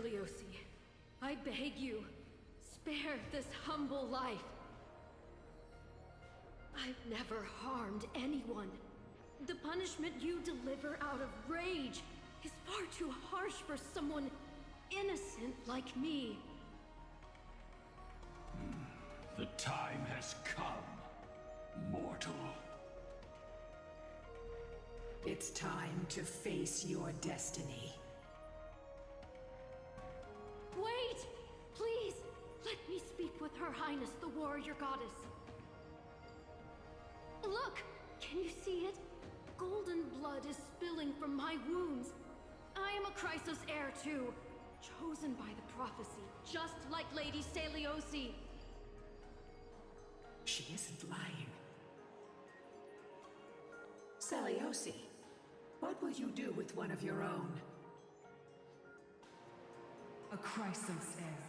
Seliosi, I beg you, spare this humble life. I've never harmed anyone. The punishment you deliver out of rage is far too harsh for someone innocent like me. The time has come, mortal. It's time to face your destiny. Wait! Please, let me speak with Her Highness the Warrior Goddess. Look! Can you see it? Golden blood is spilling from my wounds. I am a Chrysos heir too, chosen by the prophecy, just like Lady Seliosi. She isn't lying. Seliosi, what will you do with one of your own? A Chrysos heir.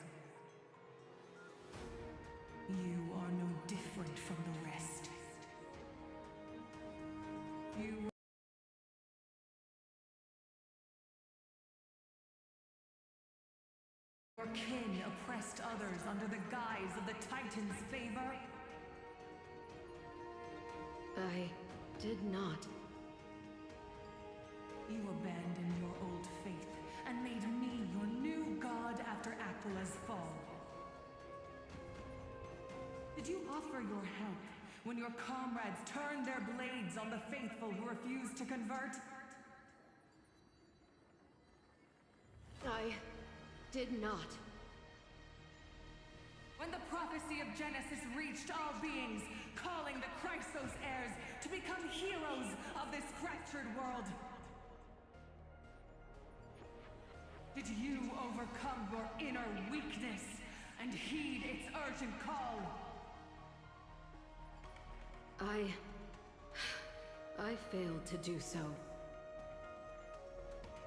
You are no different from the rest. Your kin oppressed others under the guise of the Titan's favor? I did not. You abandoned your old faith and made me your new god after Aquila's fall. Did you offer your help when your comrades turned their blades on the faithful who refused to convert? I did not. When the prophecy of Genesis reached all beings, calling the Chrysos heirs to become heroes of this fractured world, did you overcome your inner weakness and heed its urgent call? I failed to do so.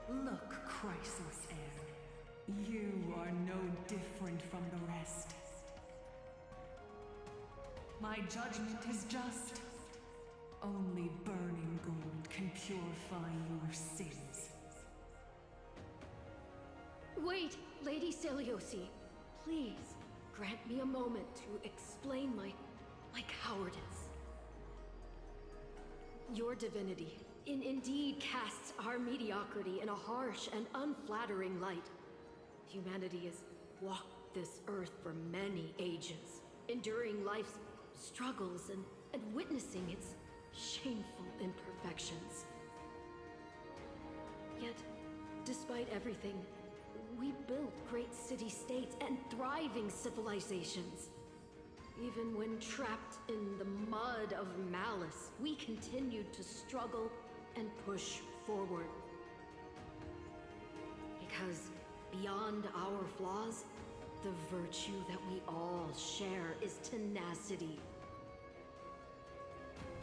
Look, Chrysos heir, you are no different from the rest. My judgment is just. Only burning gold can purify your sins. Wait, Lady Seliosi. Please, grant me a moment to explain my cowardice. Your divinity indeed casts our mediocrity in a harsh and unflattering light. Humanity has walked this earth for many ages, enduring life's struggles and witnessing its shameful imperfections. Yet, despite everything, we built great city-states and thriving civilizations. Even when trapped in the mud of malice, we continued to struggle and push forward. Because beyond our flaws, the virtue that we all share is tenacity.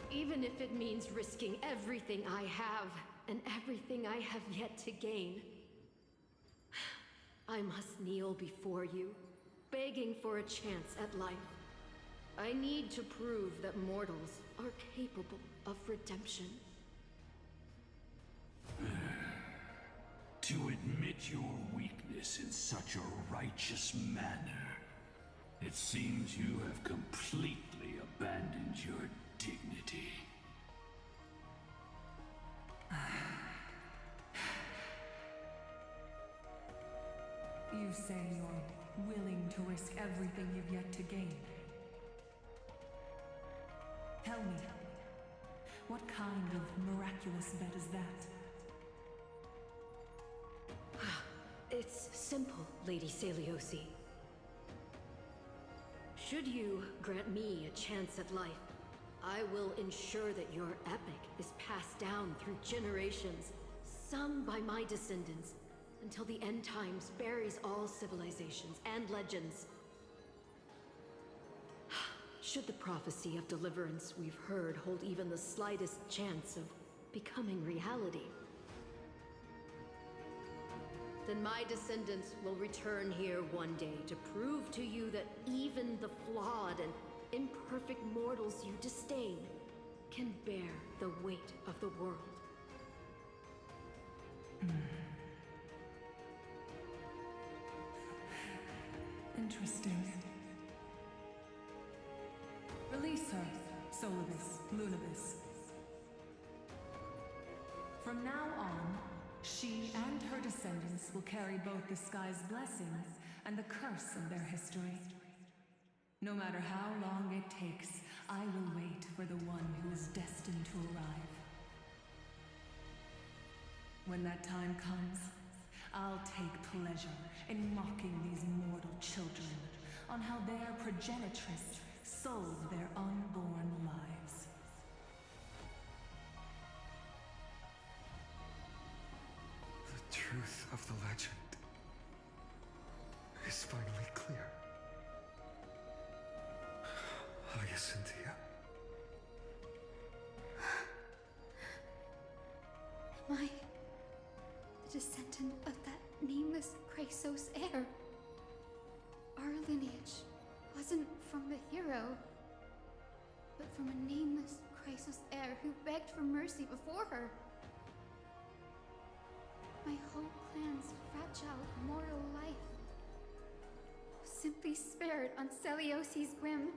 Even if it means risking everything I have and everything I have yet to gain, I must kneel before you, begging for a chance at life. I need to prove that mortals are capable of redemption. To admit your weakness in such a righteous manner, it seems you have completely abandoned your dignity. You say you're willing to risk everything you've yet to gain. Tell me, what kind of miraculous bet is that? It's simple, Lady Seliosi. Should you grant me a chance at life, I will ensure that your epic is passed down through generations, sung by my descendants, until the end times buries all civilizations and legends. Should the prophecy of deliverance we've heard hold even the slightest chance of becoming reality, then my descendants will return here one day to prove to you that even the flawed and imperfect mortals you disdain can bear the weight of the world. Interesting. Release her, Solibus, Lunibus. From now on, she and her descendants will carry both the sky's blessings and the curse of their history. No matter how long it takes, I will wait for the one who is destined to arrive. When that time comes, I'll take pleasure in mocking these mortal children on how their progenitress sold their unborn lives. The truth of the legend is finally clear. Cynthia. Am I the descendant of that nameless Chrysos heir? Our lineage wasn't from the hero, but from a nameless Chrysos heir who begged for mercy before her. My whole clan's fragile mortal life was simply spared on Celiosi's whim.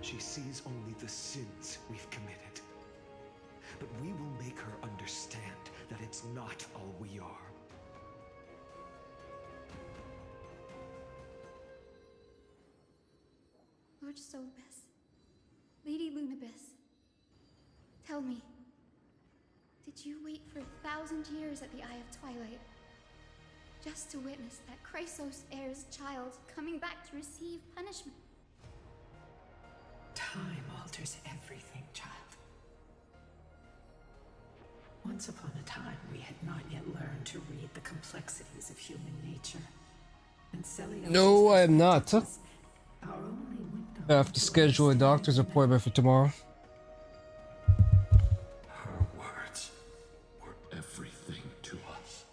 She sees only the sins we've committed. But we will make her understand that it's not all we are. Lord Solibus, Lady Lunibus, tell me, did you wait for 1,000 years at the Eye of Twilight just to witness that Chrysos heir's child coming back to receive punishment? Time alters everything, child. Once upon a time, we had not yet learned to read the complexities of human nature. And Celios No, I am not. our only window I have to schedule a doctor's appointment for tomorrow. Her words were everything to us.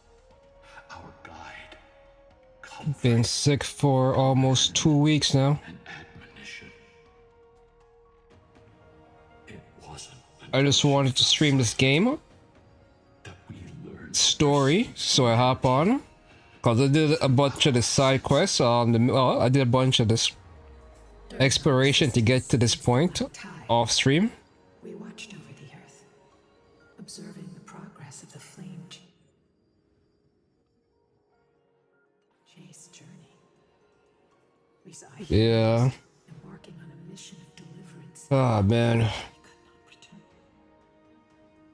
Our guide, comfort, Been sick for almost 2 weeks now. and admonition. It wasn't I just wanted to stream this game that we learned story, so I hop on. Cause I did a bunch of the side quests on the. Well, I did a bunch of this exploration to get to this point off stream. we watched over the earth, observing the progress of the flame. Jace's journey. We saw him Yeah. embarking on a mission of deliverance. Ah, man. We could not return.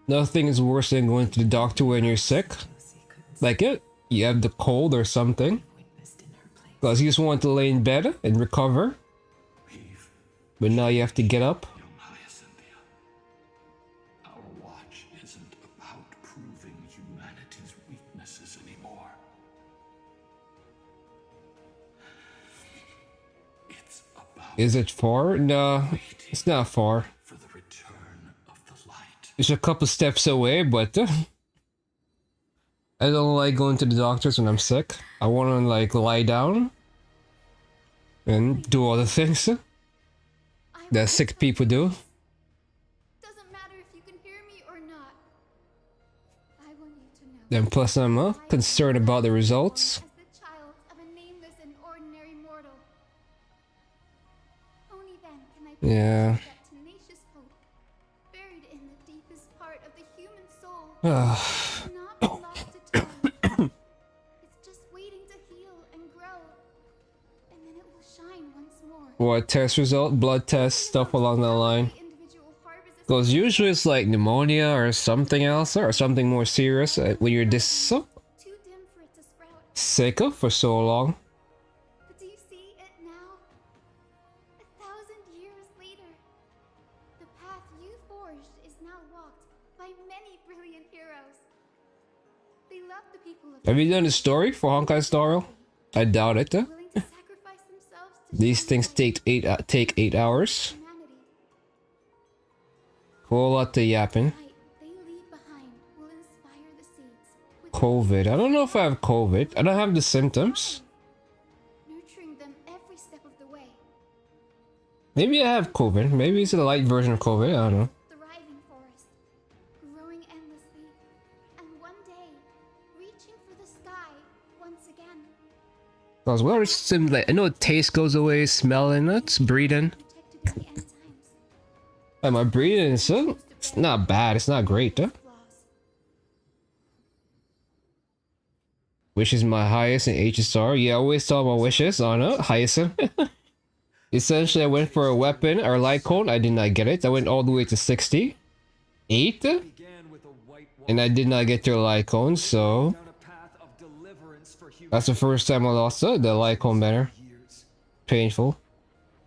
Nothing is worse than going to the doctor when you're sick. Lucy couldn't Like it. You have the cold or something. witnessed in her place. Cause you just want to lay in bed and recover. Leave, But now you have to get up. young Hyacinthia. Our watch isn't about proving humanity's weaknesses anymore. It's about Is it far? No, it's not far. for the return of the light. It's a couple steps away, but I don't like going to the doctors when I'm sick. I want to like lie down and do other things that sick people do. Doesn't matter if you can hear me or not. I want you to know. Then plus I'm concerned about the results. As the child of a nameless and ordinary mortal. Only then can I Yeah. possess that tenacious hope buried in the deepest part of the human soul. Ah, Not be lost to time. It's just waiting to heal and grow, and then it will shine once more. what test result? Blood test, stuff along that line. The individual harbors a Because usually it's like pneumonia or something else or something more serious when you're this too dim for it to sprout. sick for so long. But do you see it now? 1,000 years later, the path you forged is now walked by many brilliant heroes. They love the people of Have you done the story for Honkai Star Rail? I doubt it. willing to sacrifice These things take 8 hours. Humanity. Whole lot to yapping. Light they leave behind will inspire the seeds. With COVID. I don't know if I have COVID. I don't have the symptoms. nurturing them every step of the way. Maybe I have COVID. Maybe it's a light version of COVID. I don't know. Thriving forest, growing endlessly, and one day reaching for the sky once again. Cause what are some like I know taste goes away, smelling it, breathing. Protected at the end times. Like my breathing is it's not bad. It's not great though. Flaws. Which is my highest in HSR. Yeah, I always tell my wishes on it. Highest. Essentially, I went for a weapon or light cone. I did not get it. I went all the way to 68, Began with a white wall and I did not get to a light cone. So down a path of deliverance for humanity. that's the first time I lost the light cone banner. Years. Painful.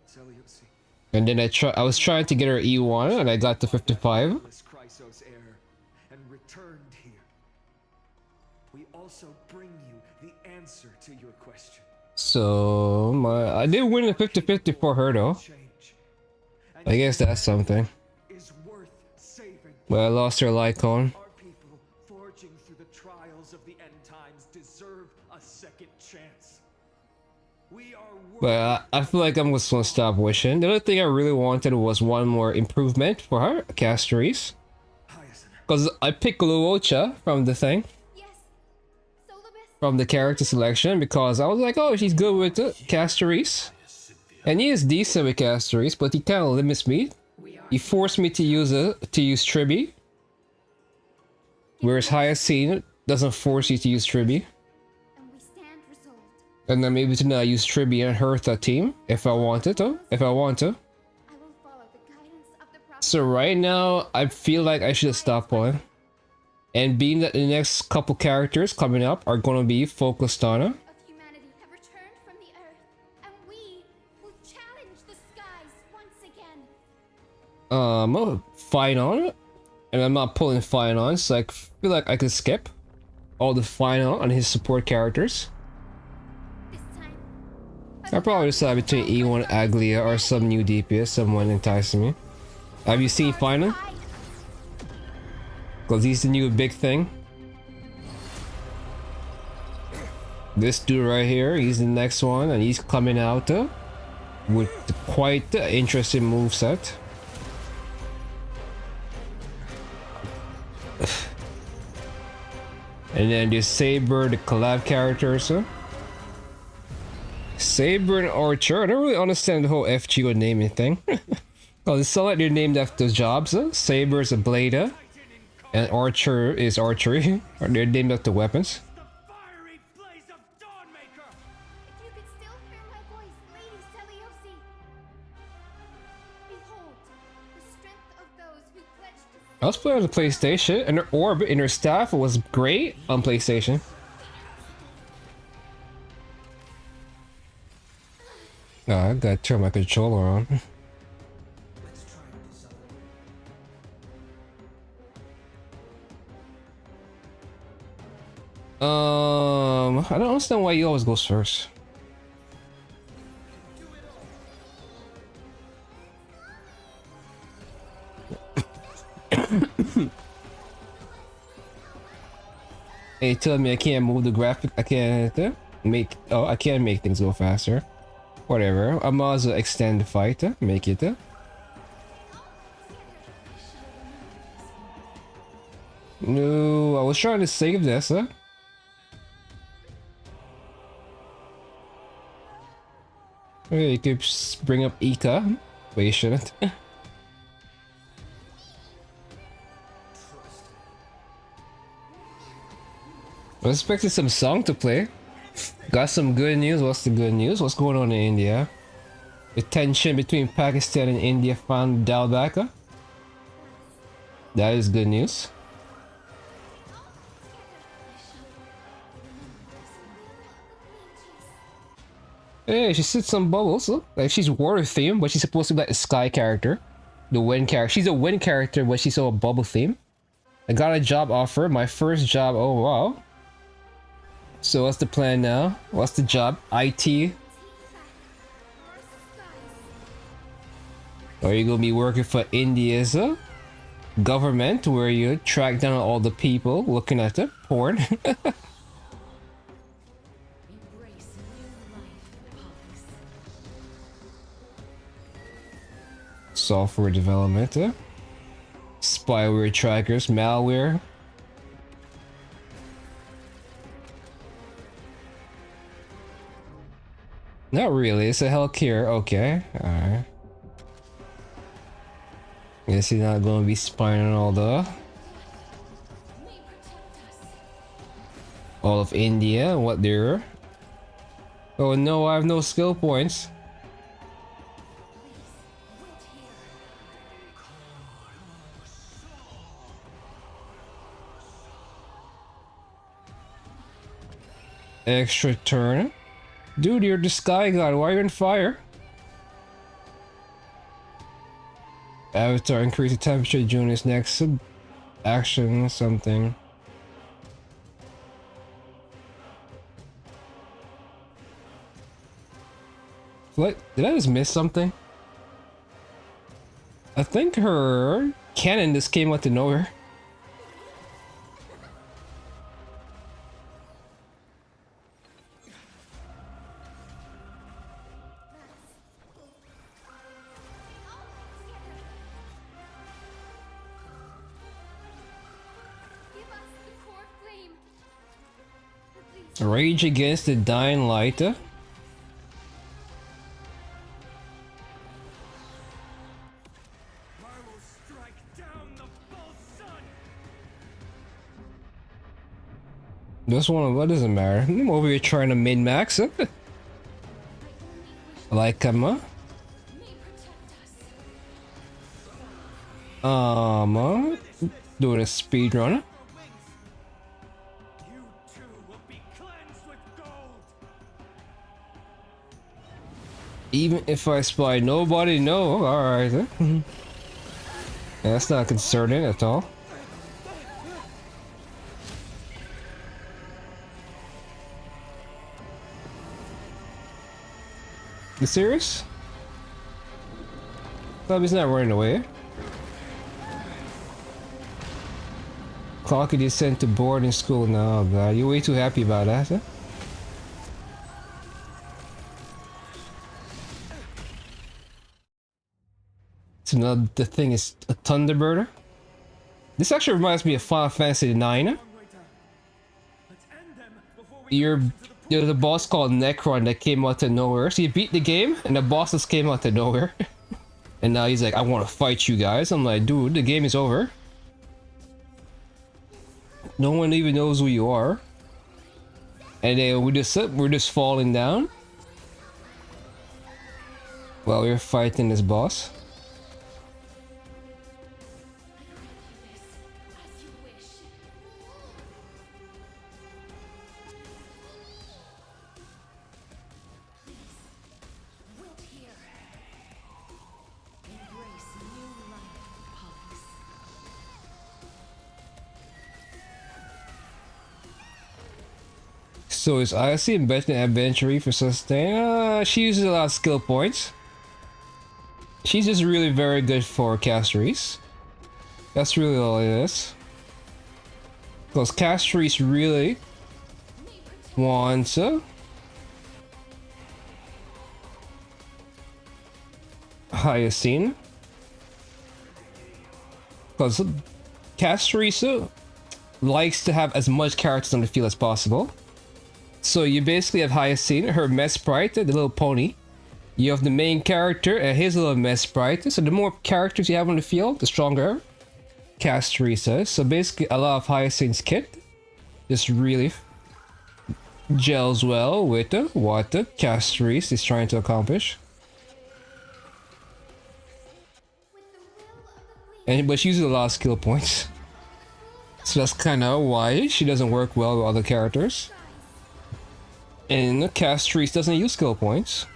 Seleucid, And then I was trying to get her E1, and I got to 55. Chrysos heir, and returned here. We also bring you the answer to your question. So I did win a 50-50 for her though. Change. And I guess that's something. is worth saving. But I lost her light cone. Our people forging through the trials of the end times deserve a second chance. We are But I feel like I'm just gonna stop wishing. The other thing I really wanted was one more improvement for her, Castories. Hyacinth. Because I picked Luocha from the thing, Yes, Solibus. from the character selection, because I was like, oh, she's good with the Castories. And he is decent with Castories, but he kind of limits me. He forced me to use Tribi. Whereas Hyacinth doesn't force you to use Tribi. And we stand resolved. And then maybe to not use Tribi and Hertha team if I want it, though. If I want to. I will follow the guidance of the prophet. So right now, I feel like I should stop playing. And being that the next couple characters coming up are going to be focused on it. Of humanity have returned from the earth, and we will challenge the skies once again. Fine on it. And I'm not pulling fine on, so I feel like I could skip all the fine on his support characters. This time, I'll probably decide between E1 Aglia or some new DPS, someone enticing me. Have you seen Final? Because he's the new big thing. This dude right here, he's the next one, and he's coming out with quite the interesting moveset. And then there's Saber, the collab characters. Saber and Archer. I don't really understand the whole FGO naming thing. Oh, it's so like they're named after jobs. Saber is a blader, and Archer is archery. Or they're named after weapons. The fiery blaze of Dawnmaker! if you could still hear my voice, Lady Seliosi. Behold, the strength of those who pledged to I was playing on the PlayStation, and her orb in her staff was great on PlayStation. Oh, I gotta turn my controller on. I don't understand why he always goes first. Hey, tell me I can't move the graphic. I can't make. Oh, I can't make things go faster. Whatever. I might as well extend the fight. Make it. No, I was trying to save this. Okay, you could bring up Ika. But you shouldn't. I was expecting some song to play. Got some good news. What's the good news? What's going on in India? The tension between Pakistan and India found Dalbaka. That is good news. Hey, she sits some bubbles. Look. Like she's water themed, but she's supposed to be like a sky character. The wind character. She's a wind character, but she's all bubble theme. I got a job offer. My first job. Oh wow. So what's the plan now? What's the job? IT. Or you gonna be working for India's government, where you track down all the people looking at the porn. Software development, spyware trackers, malware. Not really, it's a healthcare. Okay, alright. Guess he's not gonna be spying on all of India, what they're. Oh no, I have no skill points. Extra turn. Dude, you're the sky god, why are you on fire? Avatar increase the temperature during his next action something. What? Did I just miss something? I think her cannon just came out of nowhere. Rage against the dying light. This one, what doesn't matter. I'm over here trying to min-max. Like, doing a speed run. Even if I spy, nobody know. Alright. Yeah, that's not concerning at all. You serious? Bobby's not running away. Clocky is sent to boarding school now. Oh god, you're way too happy about that, huh? So now the thing is a Thunderbird. This actually reminds me of Final Fantasy IX. You're the boss called Necron that came out of nowhere. So you beat the game and the boss just came out of nowhere. And now he's like, I want to fight you guys. I'm like, dude, the game is over. No one even knows who you are. And then we're just falling down while we're fighting this boss. So is Icy better than Adventure for sustain? She uses a lot of skill points. She's just really very good for Castries. That's really all it is. Because Castries really wants Hyacinth. Because Castries likes to have as much characters on the field as possible. So you basically have Hyacinth, her mess sprite, the little pony. You have the main character and his little mess sprite. So the more characters you have on the field, the stronger Castries is. So basically a lot of Hyacinth's kit just really gels well with what the Castries is trying to accomplish. But she uses a lot of skill points. So that's kind of why she doesn't work well with other characters. And Castries doesn't use skill points.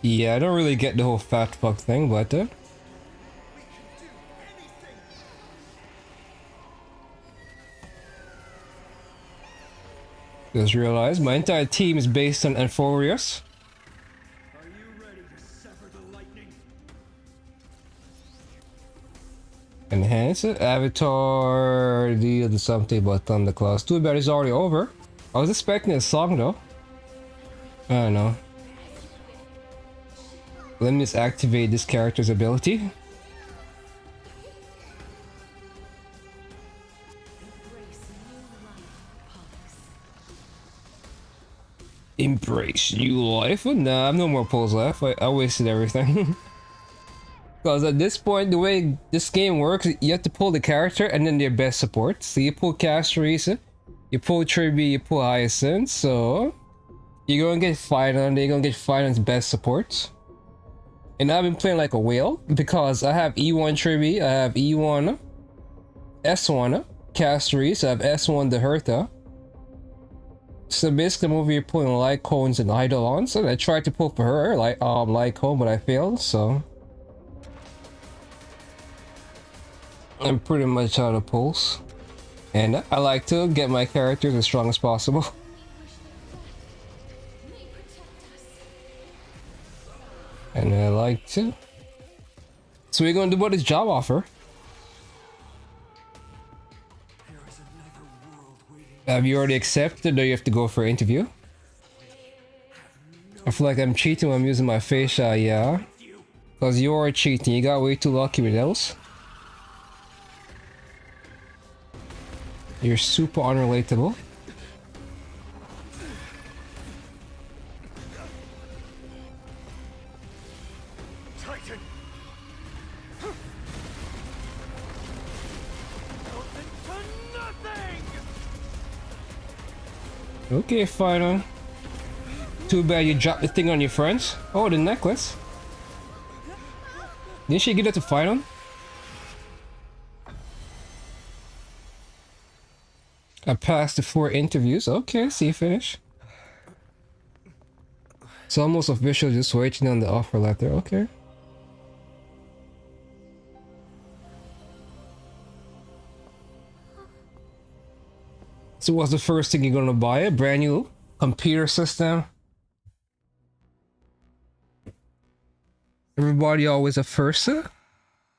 Yeah, I don't really get the whole fat fuck thing, but just realized my entire team is based on Amphorius. Are you ready to sever the lightning? Enhance it. Avatar did something about Thunderclaws. Too bad it's already over. I was expecting a song though. I don't know. Let me just activate this character's ability. Embrace new life? Nah, I have no more pulls left. I wasted everything. Because at this point, the way this game works, you have to pull the character and then their best support. So you pull Castries, you pull Tribby, you pull Hyacinth, so you're gonna get Final, you're gonna get Final's best support. And I've been playing like a whale because I have E1 Tribby, I have E1 S1 Castries, I have S1 the Hertha. So basically I'm over here pulling Lycones and Eidolons, and I tried to pull for her, like Lycone, but I failed, so I'm pretty much out of pulls. And I like to get my characters as strong as possible. And I like to. So we're gonna do what is job offer. Have you already accepted or you have to go for an interview? I feel like I'm cheating when I'm using my face shot, yeah. Cause you are cheating, you got way too lucky with those. You're super unrelatable. Titan! Okay, Final. Too bad you dropped the thing on your friends. Oh, the necklace. Didn't she give it to Final? I passed the 4 interviews. Okay, see you finish. It's almost official, just waiting on the offer letter. Okay. So what's the first thing you're gonna buy? A brand new computer system? Everybody always a first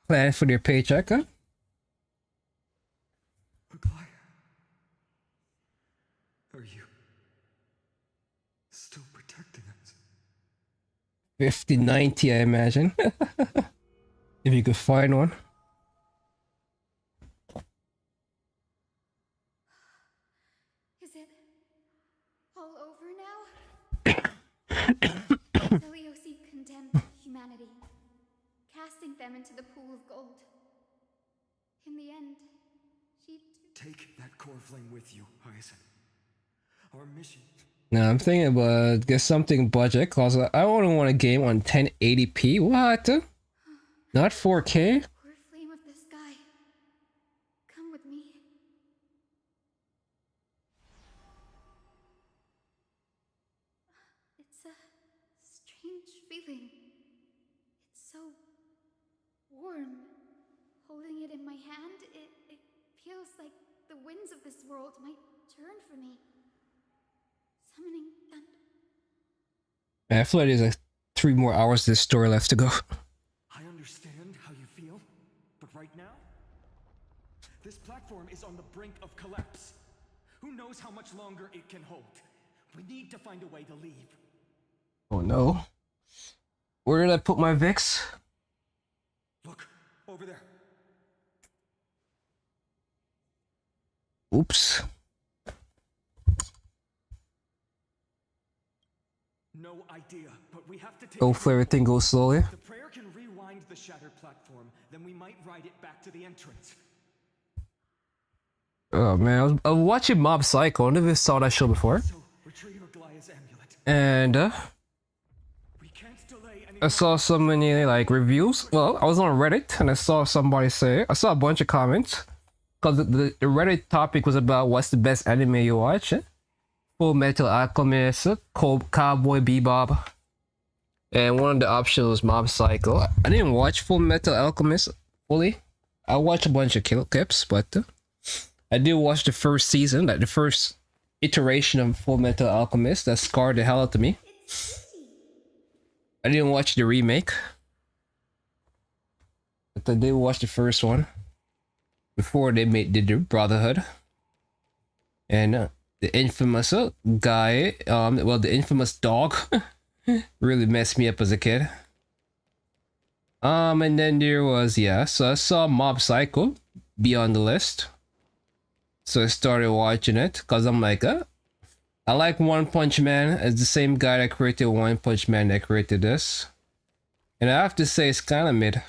plan for their paycheck, huh? Are you still protecting us? 5090, I imagine. If you could find one. Is it all over now? Deliosi condemned humanity, casting them into the pool of gold. In the end, she... Take that core flame with you, Hyacinth. Our mission... Now I'm thinking about get something budget, cause I only want a game on 1080p. What? Not 4K? Core flame of the sky. Come with me. It's a strange feeling. It's so warm. Holding it in my hand, it feels like the winds of this world might turn for me. Summoning thunder. I feel like there's like 3 more hours of this story left to go. I understand how you feel, but right now, this platform is on the brink of collapse. Who knows how much longer it can hold? We need to find a way to leave. Oh no. Where did I put my Vix? Look, over there. Oops. No idea, but we have to take Hopefully everything goes slowly. If the prayer can rewind the shattered platform, then we might ride it back to the entrance. Oh man, I was watching Mob Psycho. I never saw that show before. So, retrieve Aglaya's amulet. And We can't delay any I saw so many like reviews. Well, I was on Reddit and I saw somebody say, I saw a bunch of comments. Because the Reddit topic was about what's the best anime you watch. Full Metal Alchemist, Cowboy Bebop. And one of the options was Mob Psycho. I didn't watch Full Metal Alchemist fully. I watched a bunch of clips, but I did watch the first season, like the first iteration of Full Metal Alchemist. That scarred the hell out of me. I didn't watch the remake, but I did watch the first one before they did the Brotherhood. And the infamous guy, well, the infamous dog, really messed me up as a kid. And then there was, yeah, so I saw Mob Psycho be on the list. So I started watching it, because I'm like, I like One Punch Man. It's the same guy that created One Punch Man that created this. And I have to say, it's kind of mid.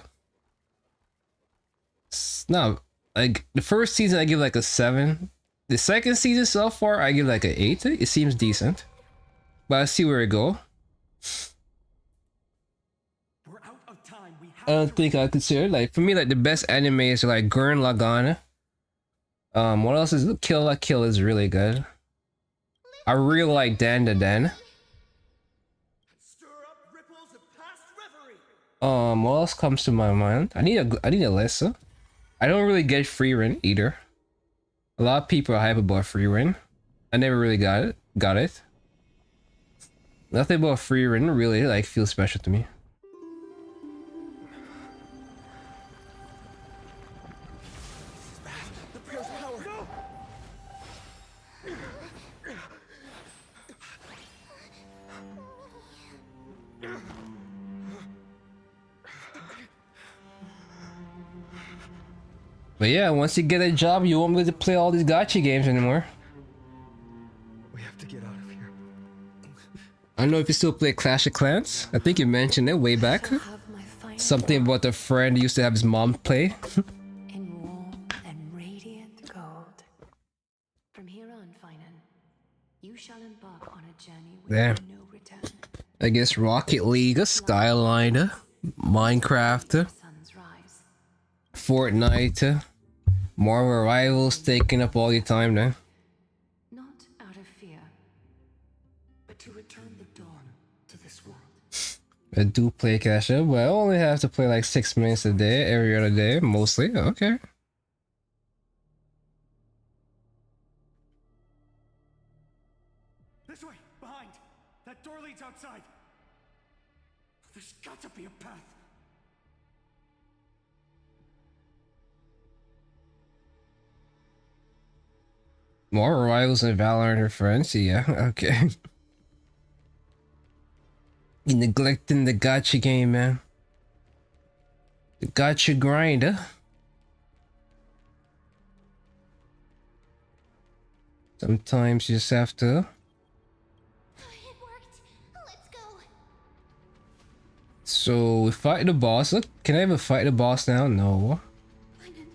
It's not, like, the first season I give like a 7. The second season so far, I give like an 8. It seems decent. But I see where it go. We're out of time. I don't think I consider, like, for me, like, the best animes are like Gurren Lagann. What else is Kill la Kill is really good. I really like Dan the Dan. Stir up ripples of past reverie. What else comes to my mind? I need a list. I don't really get Frieren either. A lot of people are hype about Frieren. I never really got it. Nothing about Frieren really like feels special to me. The Prair's power. No! But yeah, once you get a job, you won't be able to play all these gacha games anymore. We have to get out of here. I don't know if you still play Clash of Clans. I think you mentioned it way back. Something about a friend used to have his mom play. In warm and radiant gold. From here on, Finan, you shall embark on a journey with Damn. no return. I guess Rocket League, Skyline, Minecraft, Sun's rise. Fortnite, Marvel Rivals taking up all your time now. Not out of fear, but to return the dawn to this world. I do play Clash of, but I only have to play like 6 minutes a day, every other day, mostly. Okay. This way, behind. That door leads outside. There's got to be a path. More Rivals and Valorant are friends, yeah, okay. You neglecting the gacha game, man. The gacha grind, huh? Sometimes you just have to. It worked. Let's go. So, we fight the boss. Look, can I even fight the boss now? No. Finan,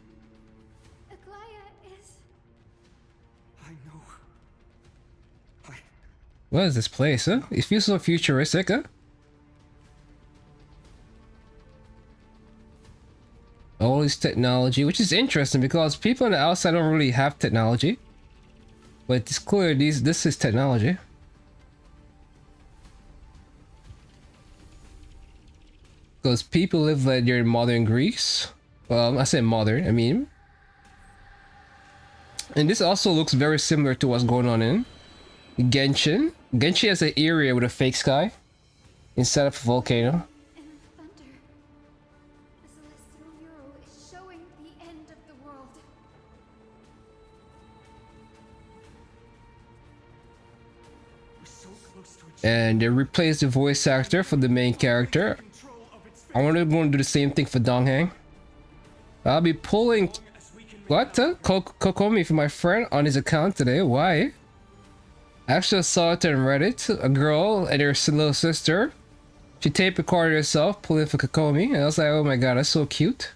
Aglaya is... I know. What is this place, huh? It feels so futuristic, huh? All this technology, which is interesting because people on the outside don't really have technology. But it's clear this is technology. Because people live like they're in modern Greece. Well, I say modern, I mean. And this also looks very similar to what's going on in Genshin. Genshin has an area with a fake sky instead of a volcano. in thunder. The celestial hero is showing the end of the world. We're so close to achieving And they replaced the voice actor for the main character. control of its I wonder if they're going to do the same thing for Dongheng. I'll be pulling as we can what? Kokomi for my friend on his account today. Why? Actually, I saw it on Reddit. A girl and her little sister. She tape recorded herself pulling for Kokomi, and I was like, oh my god, that's so cute.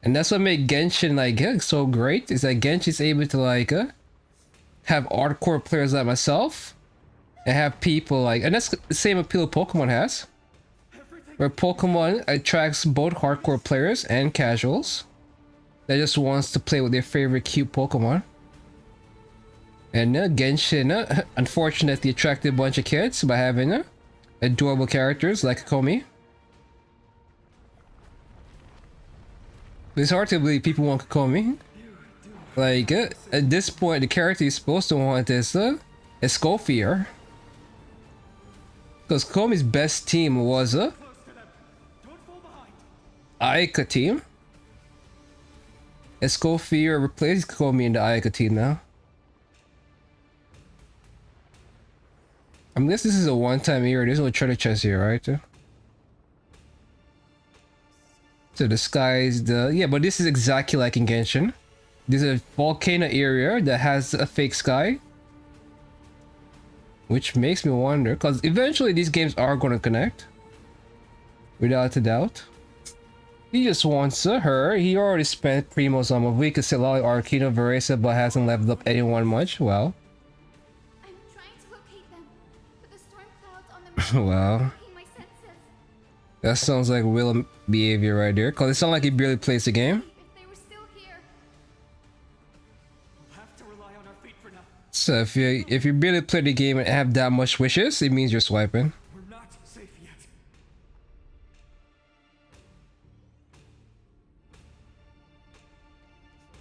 And that's what made Genshin like so great. Is that Genshin's able to like have hardcore players like myself, and have people like, and that's the same appeal Pokemon has. Where Pokemon attracts both hardcore players and casuals that just wants to play with their favorite cute Pokemon. And Genshin, unfortunately, attracted a bunch of kids by having adorable characters like Komi. It's hard to believe people want Komi. Like, at this point, the character you're supposed to want is Escoffier. Because Komi's best team was Aika team. Escoffier replaced Komi in the Aika team now. I guess this is a one-time era. There's no treasure chest here, right? So the sky is the... Yeah, but this is exactly like in Genshin. There's a volcano area that has a fake sky. Which makes me wonder, because eventually these games are going to connect. Without a doubt. He just wants her. He already spent Primo's on a week of Silali Arcano Veresa, but hasn't leveled up anyone much. Well. I'm trying to locate them, but the storm clouds on the Wow. my senses. That sounds like Will behavior right there, because it sounds like he barely plays the game. If they were still here. We'll have to rely on our feet for now. So if you barely play the game and have that much wishes, it means you're swiping. We're not safe yet.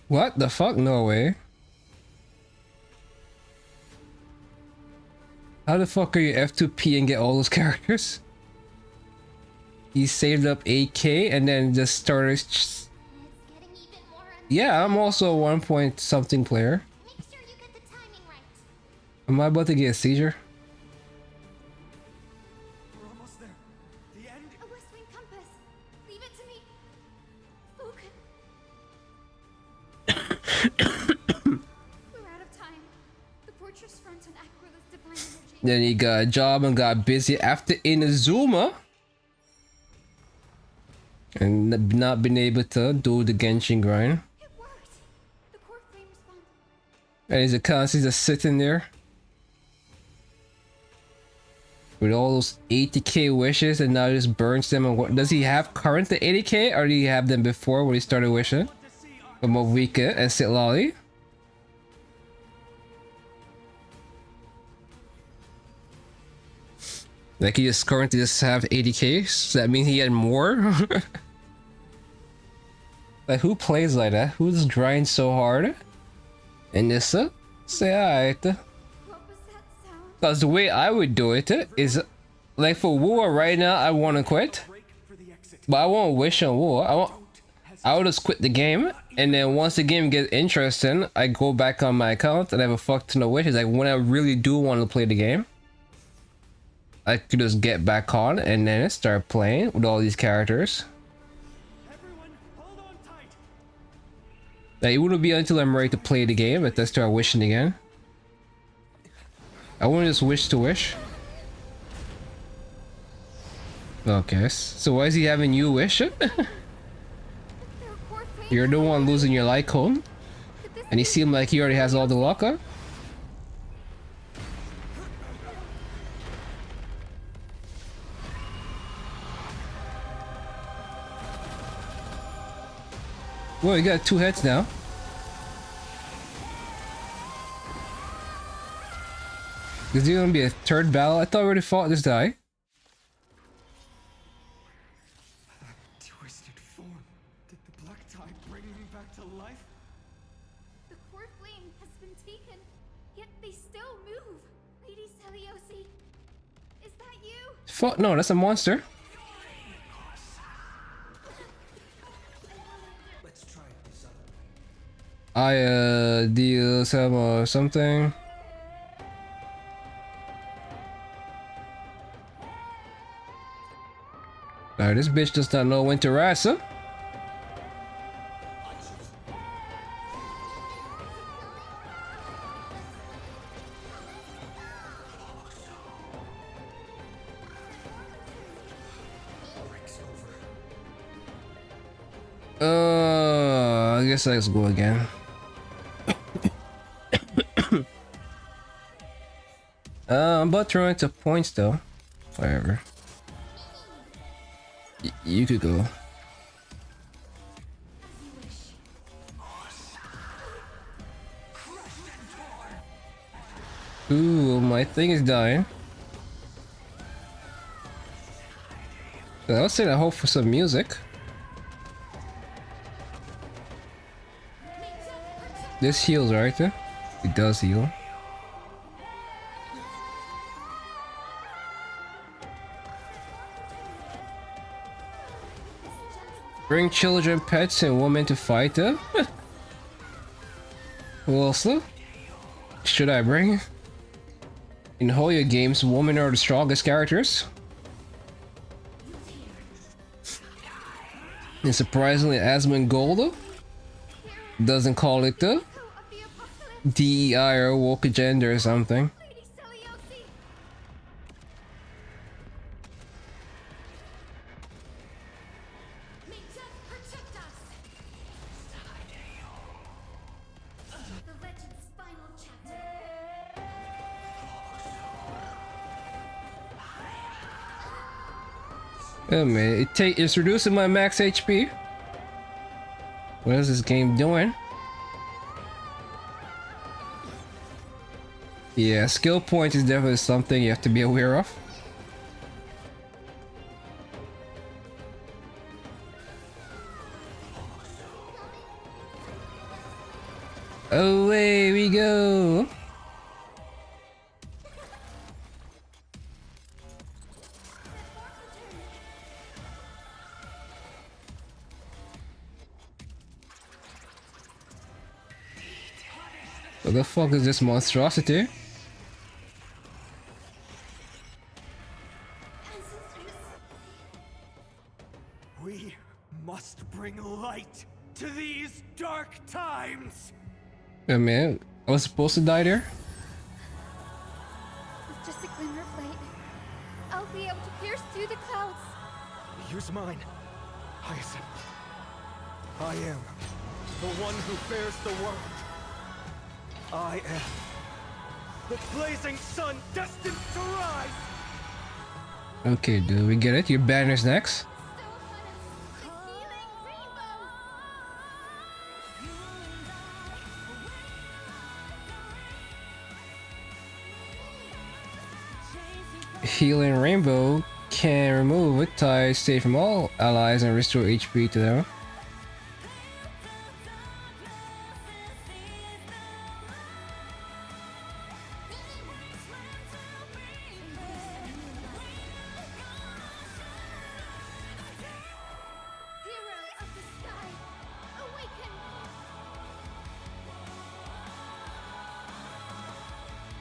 What the fuck? No way. How the fuck are you F2P and get all those characters? He saved up 8k and then just started... It's getting even more Yeah, I'm also a 1 point something player. Make sure you get the timing right. Am I about to get a seizure? We're almost there. The end. A West Wing compass. Leave it to me. We're out of time. The fortress fronts on Aquilus divine energy. Then he got a job and got busy after Inazuma. And not been able to do the Genshin grind. It worked. The core flame response. And he's constantly just sitting there. With all those 80k wishes and now just burns them. And what does he have current the 80k or do he have them before when he started wishing? From Mavika and Sitlali. Like he just currently just have 80k, so that means he had more? Like who plays like that? Who just grinds so hard? And this say alright. What was that sound? Cause the way I would do it is like for war right now I wanna quit. Break for the exit. But I won't wish on war. I will just quit the game and then once the game gets interesting, I go back on my account and I have a fuck ton of wishes. Like when I really do want to play the game, I could just get back on and then start playing with all these characters. Everyone, hold on tight. Like, it wouldn't be until I'm ready to play the game that I start wishing again. I wouldn't just wish to wish. Okay, so why is he having you wish it? Their core flame. You're the one losing your light cone. And he seemed like he already has all the luck up. Well, you got 2 heads now. Is there gonna be a 3rd battle? I thought we already fought this guy. Twisted form. Did the black tide bring me back to life? The core flame has been taken, yet they still move. Lady Celiosi, is that you? Fuck no, that's a monster. I deal some or something. Alright, this bitch does not know when to rise, huh? I guess let's go again. I'm about to run into points though. Whatever. You could go. Ooh, my thing is dying. I was saying I hope for some music. This heals, right? It does heal. Bring children, pets, and women to fight them? Who else? Should I bring? In Hoya games, women are the strongest characters. And surprisingly, Asmongold doesn't call it the DEI or woke agenda or something. Oh man, it's reducing my max HP. What is this game doing? Yeah, skill point is definitely something you have to be aware of. Away we go. What the fuck is this monstrosity? We must bring light to these dark times. Oh man, I was supposed to die there? With just a glimmer of light, I'll be able to pierce through the clouds. Use mine, Hyacinth. I am the one who bears the world. I am the blazing sun destined to rise! Okay, do we get it? Your banner's next? Healing Rainbow can remove a tie state from all allies and restore HP to them.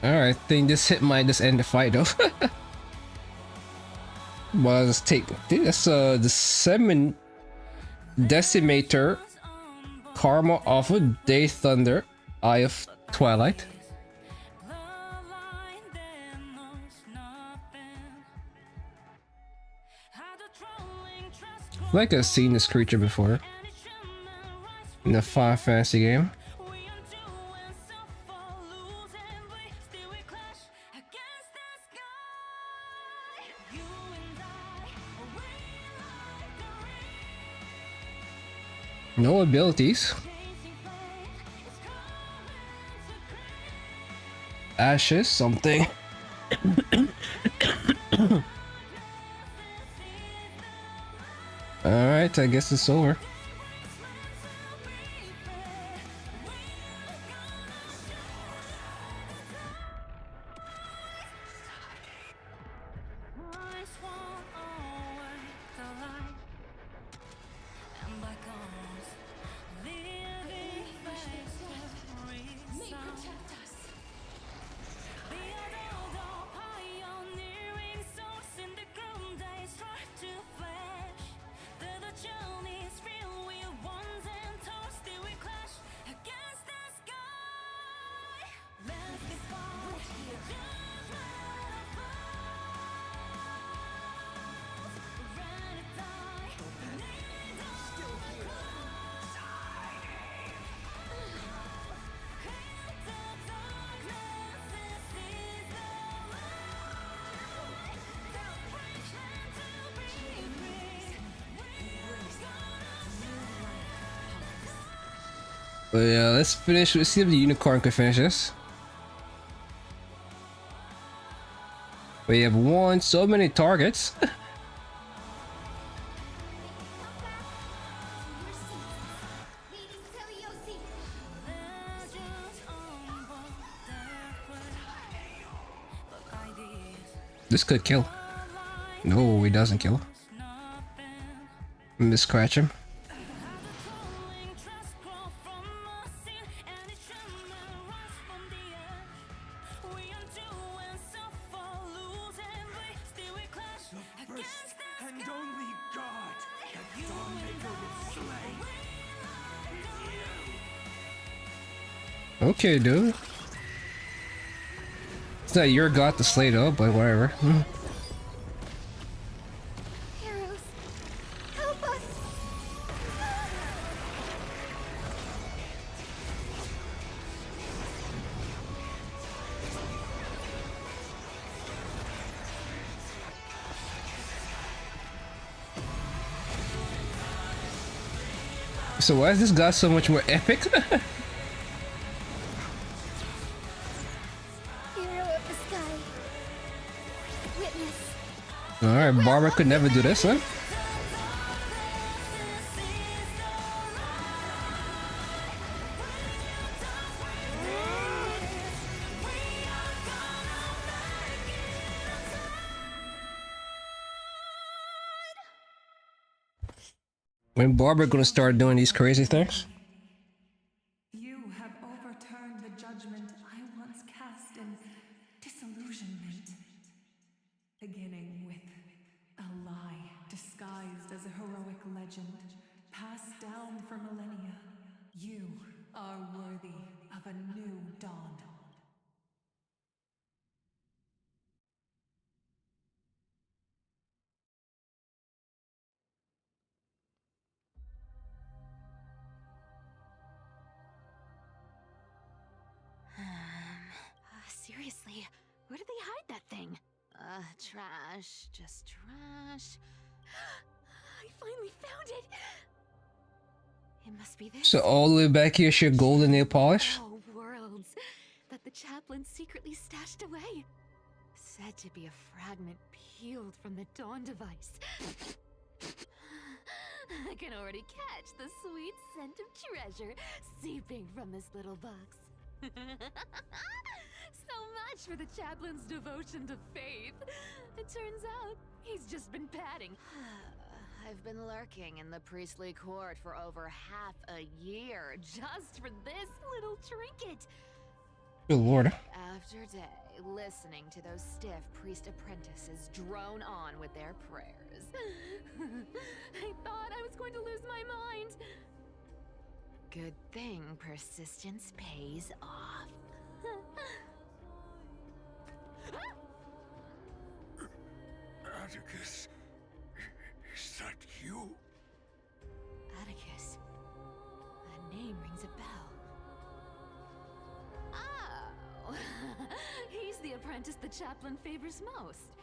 Alright, I think this hit might just end the fight though. Well, let's take this the Decimator, Karma of a Day Thunder, Eye of Twilight. I feel like I've seen this creature before in a Final Fantasy game. No abilities. Ashes, something. Alright, I guess it's over. But yeah, let's finish. Let's see if the unicorn can finish this. We have won so many targets. This could kill. No, he doesn't kill. I'm gonna scratch him. And only God that Dawnmaker will slay. Okay, dude. It's not your god to slay though, but whatever. Heroes, help us! So why is this guy so much more epic? Hero of the sky. Witness. Alright, Barbara could never do this, huh? When Barbara gonna start doing these crazy things? You have overturned the judgment I once cast in disillusionment. Beginning with a lie disguised as a heroic legend, passed down for millennia. You are worthy of a new dawn. Seriously, where did they hide that thing? Trash. Just trash. I finally found it! It must be this. So all the way back here, your golden nail polish? Oh, worlds that the chaplain secretly stashed away. Said to be a fragment peeled from the Dawn device. I can already catch the sweet scent of treasure seeping from this little box. So much for the chaplain's devotion to faith. It turns out he's just been padding. I've been lurking in the priestly court for over half a year just for this little trinket. Good lord. After day, listening to those stiff priest apprentices drone on with their prayers. I thought I was going to lose my mind. Good thing persistence pays off. Atticus, is that you? Atticus. That name rings a bell. Oh! He's the apprentice the chaplain favors most.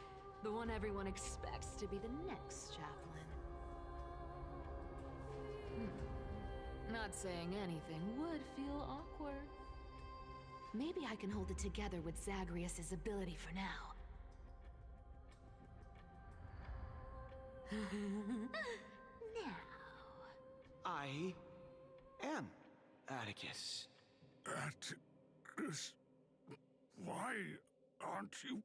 The one everyone expects to be the next chaplain. Not saying anything would feel awkward. Maybe I can hold it together with Zagreus's ability for now. Now. I am Atticus. Atticus, why aren't you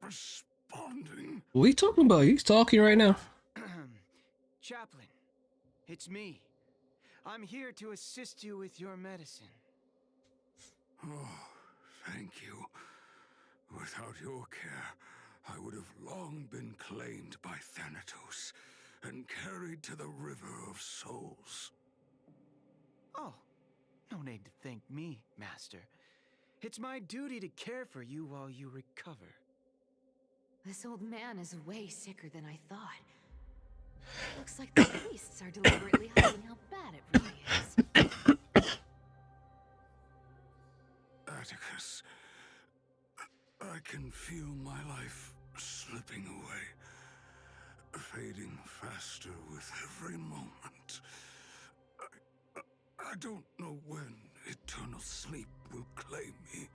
responding? What are you talking about? He's talking right now. Chaplain, it's me. I'm here to assist you with your medicine. Oh, thank you. Without your care, I would have long been claimed by Thanatos and carried to the River of Souls. Oh, no need to thank me, Master. It's my duty to care for you while you recover. This old man is way sicker than I thought. Looks like the priests are deliberately hiding how bad it really is. Atticus, I can feel my life slipping away, fading faster with every moment. I don't know when eternal sleep will claim me.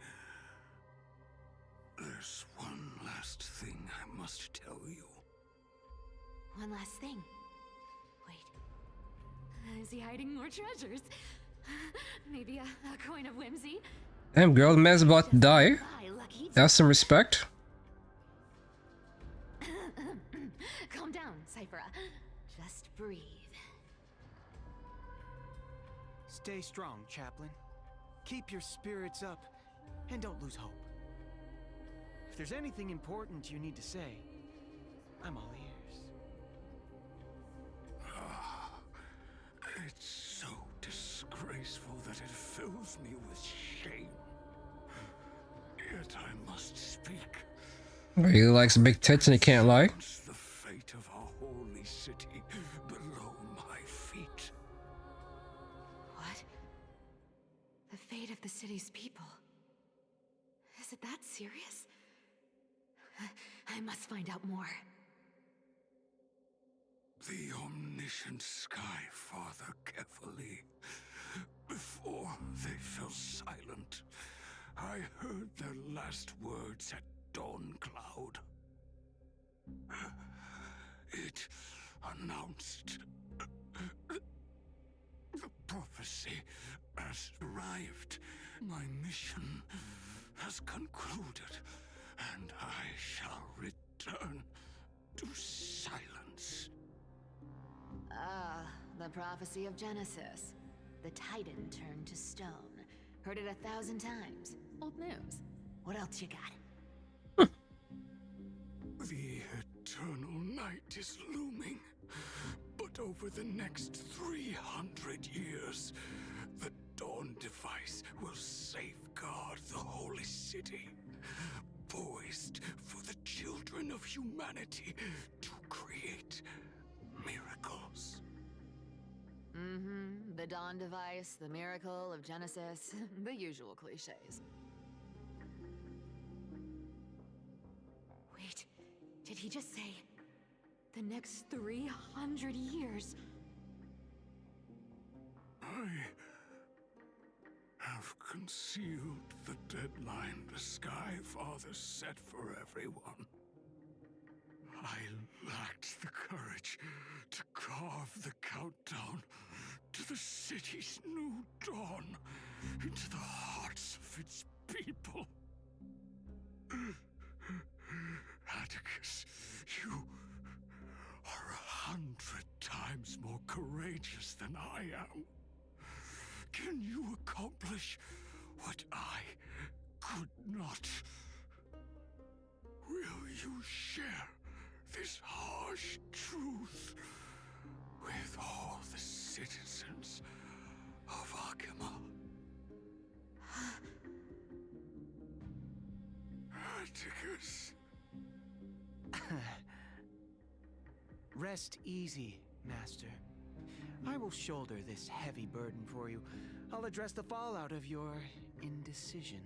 There's one last thing I must tell you. One last thing. Wait. Is he hiding more treasures? Maybe a coin of whimsy? Damn girl, the man's about to die. Bye, lucky Have some respect. decipher. Just breathe. Stay strong, Chaplain. Keep your spirits up, and don't lose hope. If there's anything important you need to say, I'm all ears. It's so disgraceful that it fills me with shame. Yet I must speak. He likes big tits and he can't lie. The fate of our holy city below my feet. What? The fate of the city's people? Is it that serious? I must find out more. The omniscient Sky Father carefully. Before they fell silent, I heard their last words at Dawn Cloud. It announced the prophecy has arrived. My mission has concluded, and I shall return to silence. Ah, the prophecy of Genesis. The Titan turned to stone. Heard it 1,000 times. Old news. What else you got? The eternal night is looming. But over the next 300 years, the Dawn device will safeguard the holy city, poised for the children of humanity to create miracles. Mm-hmm. The Dawn device, the miracle of Genesis, the usual cliches. Wait, did he just say the next 300 years? I have concealed the deadline the Sky Father set for everyone. I lacked the courage to carve the countdown to the city's new dawn into the hearts of its people. Atticus, you are 100 times more courageous than I am. Can you accomplish what I could not? Will you share this harsh truth with all the citizens of Akima? Atticus. Rest easy, Master. I will shoulder this heavy burden for you. I'll address the fallout of your indecision.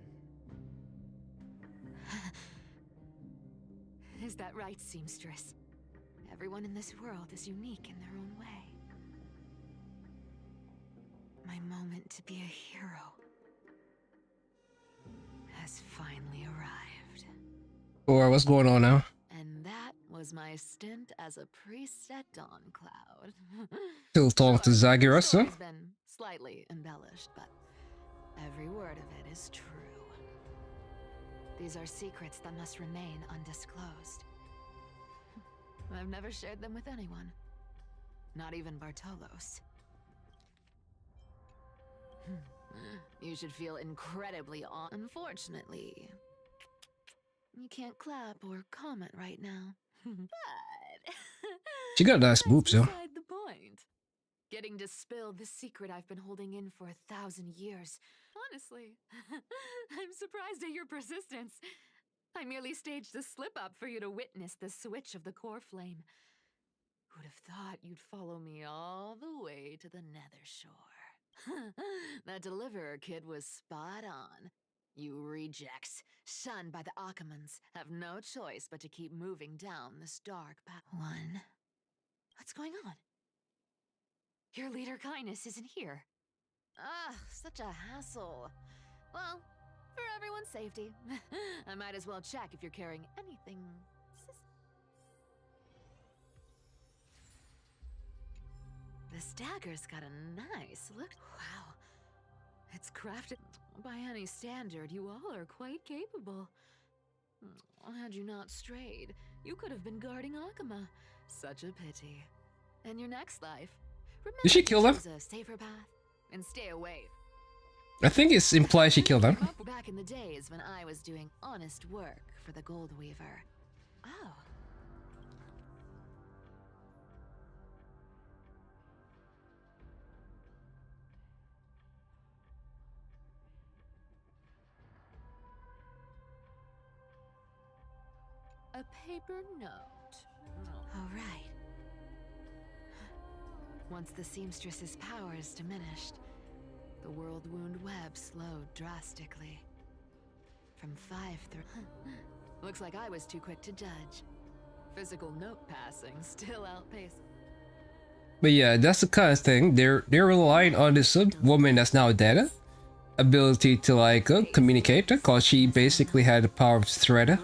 Is that right, Seamstress? Everyone in this world is unique in their own way. My moment to be a hero has finally arrived. Or what's going on now? And that was my stint as a priest at Dawn Cloud. Still talking to Zagreus, huh? It's been slightly embellished, but every word of it is true. These are secrets that must remain undisclosed. I've never shared them with anyone. Not even Bartolos. You should feel incredibly unfortunately. You can't clap or comment right now. But She got nice boobs, though. beside the point. Getting to spill the secret I've been holding in for 1,000 years. Honestly, I'm surprised at your persistence. I merely staged a slip-up for you to witness the switch of the core flame. Who'd have thought you'd follow me all the way to the Nether Shore? That Deliverer kid was spot on. You rejects, shunned by the Akamans, have no choice but to keep moving down this dark path. One. What's going on? Your leader Kindness isn't here. Ah, such a hassle. Well, for everyone's safety, I might as well check if you're carrying anything. This dagger's got a nice look. Wow. It's crafted by any standard. You all are quite capable. Had you not strayed, you could have been guarding Akima, Such a pity. In your next life, remember Did she kill them? to choose a safer path and stay away. I think it's implied she killed them. Back in the days when I was doing honest work for the Gold Weaver. Oh. A paper note. All right. Once the seamstress's powers diminished, the world wound web slowed drastically. From 5 through... Looks like I was too quick to judge. Physical note passing still outpaced. But yeah, that's the kind of thing. They're relying on this woman that's now dead ability to like communicate, because she basically had the power of thread.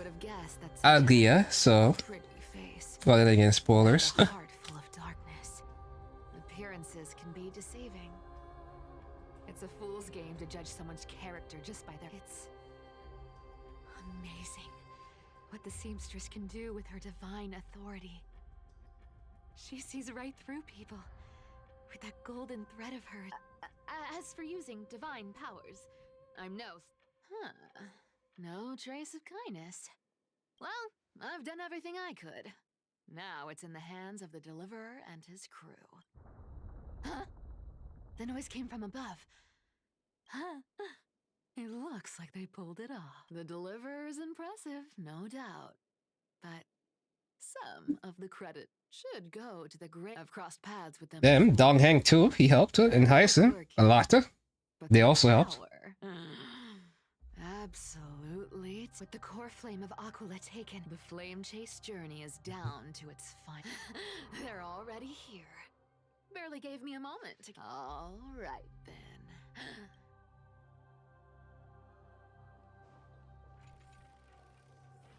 Aglia, so well, then again, spoilers. Heart full of darkness. Appearances can be deceiving. It's a fool's game to judge someone's character just by their... It's amazing what the seamstress can do with her divine authority. She sees right through people with that golden thread of hers. As for using divine powers, I'm no... No trace of kindness. Well, I've done everything I could. Now it's in the hands of the Deliverer and his crew. Huh? The noise came from above. Huh? It looks like they pulled it off. The Deliverer is impressive, no doubt. But some of the credit should go to the great... I've crossed paths with them. Them, Dong Heng too, he helped and Hyson a lot. They also helped. Absolutely. With the core flame of Aquila taken, the flame chase journey is down to its final. They're already here. Barely gave me a moment to... All right, then.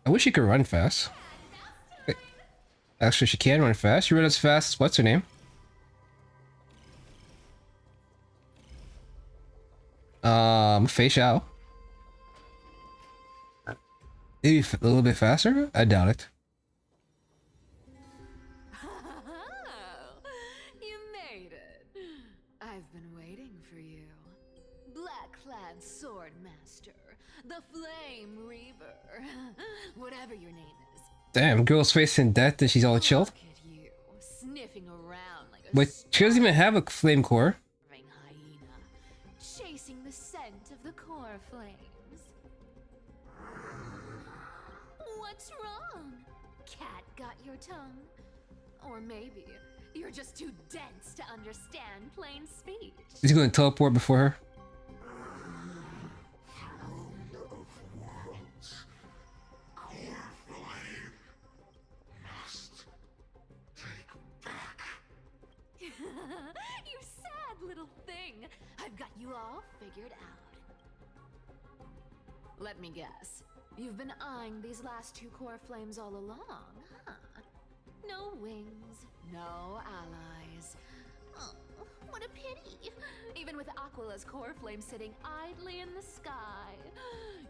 I wish she could run fast. Wait. Actually, she can run fast. She ran as fast as what's her name? Fei Xiao. Maybe a little bit faster? I doubt it. You made it. I've been waiting for you. Black-clad sword master, the Flame Reaver, whatever your name is. Damn, girl's facing death and she's all chilled. Look at you, sniffing around like a But she doesn't even have a flame core. hyena, chasing the scent of the core flames. What's wrong? Cat got your tongue? Or maybe you're just too dense to understand plain speech. Is he gonna teleport before her? You sad little thing. I've got you all figured out. Let me guess. You've been eyeing these last 2 core flames all along, huh? No wings, no allies. Oh, what a pity. Even with Aquila's core flame sitting idly in the sky,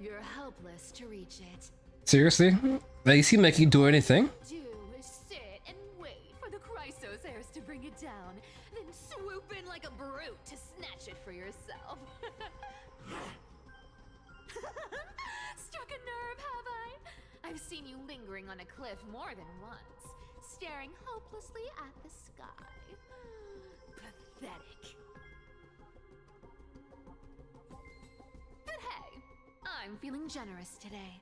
you're helpless to reach it. Seriously? Like, you seem like you do anything? Do is sit and wait for the Chrysos heirs to bring it down, then swoop in like a brute to snatch it for yourself. Struck a nerve, have I? I've seen you lingering on a cliff more than once, staring hopelessly at the sky. Pathetic. But hey, I'm feeling generous today.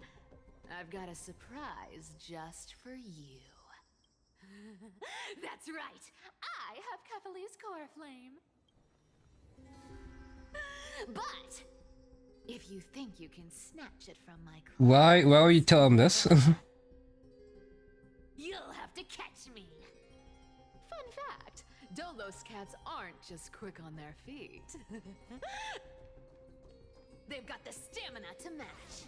I've got a surprise just for you. That's right, I have Kefali's core flame. But if you think you can snatch it from my claws, Why will you tell him this? you'll have to catch me. Fun fact, Dolos cats aren't just quick on their feet. They've got the stamina to match.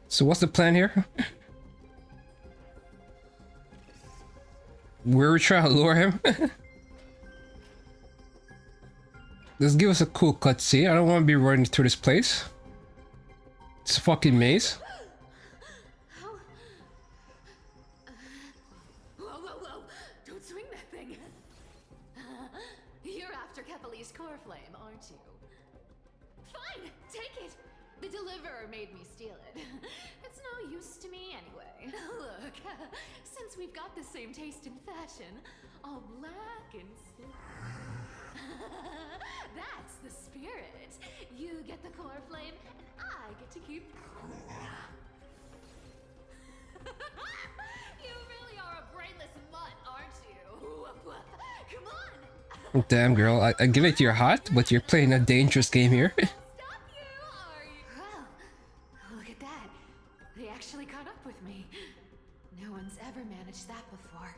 So what's the plan here? We're trying to lure him? Let's give us a cool cutscene. I don't want to be running through this place. It's a fucking maze. Cavali's core flame, aren't you? Fine, take it. The deliverer made me steal it. It's no use to me anyway. Look, since we've got the same taste in fashion, all black and that's the spirit. You get the core flame, and I get to keep. You really are a brainless mutt, aren't you? Come on. Damn, girl, I give it you're hot, but you're playing a dangerous game here. Stop you, are you? Well, look at that. They actually caught up with me. No one's ever managed that before.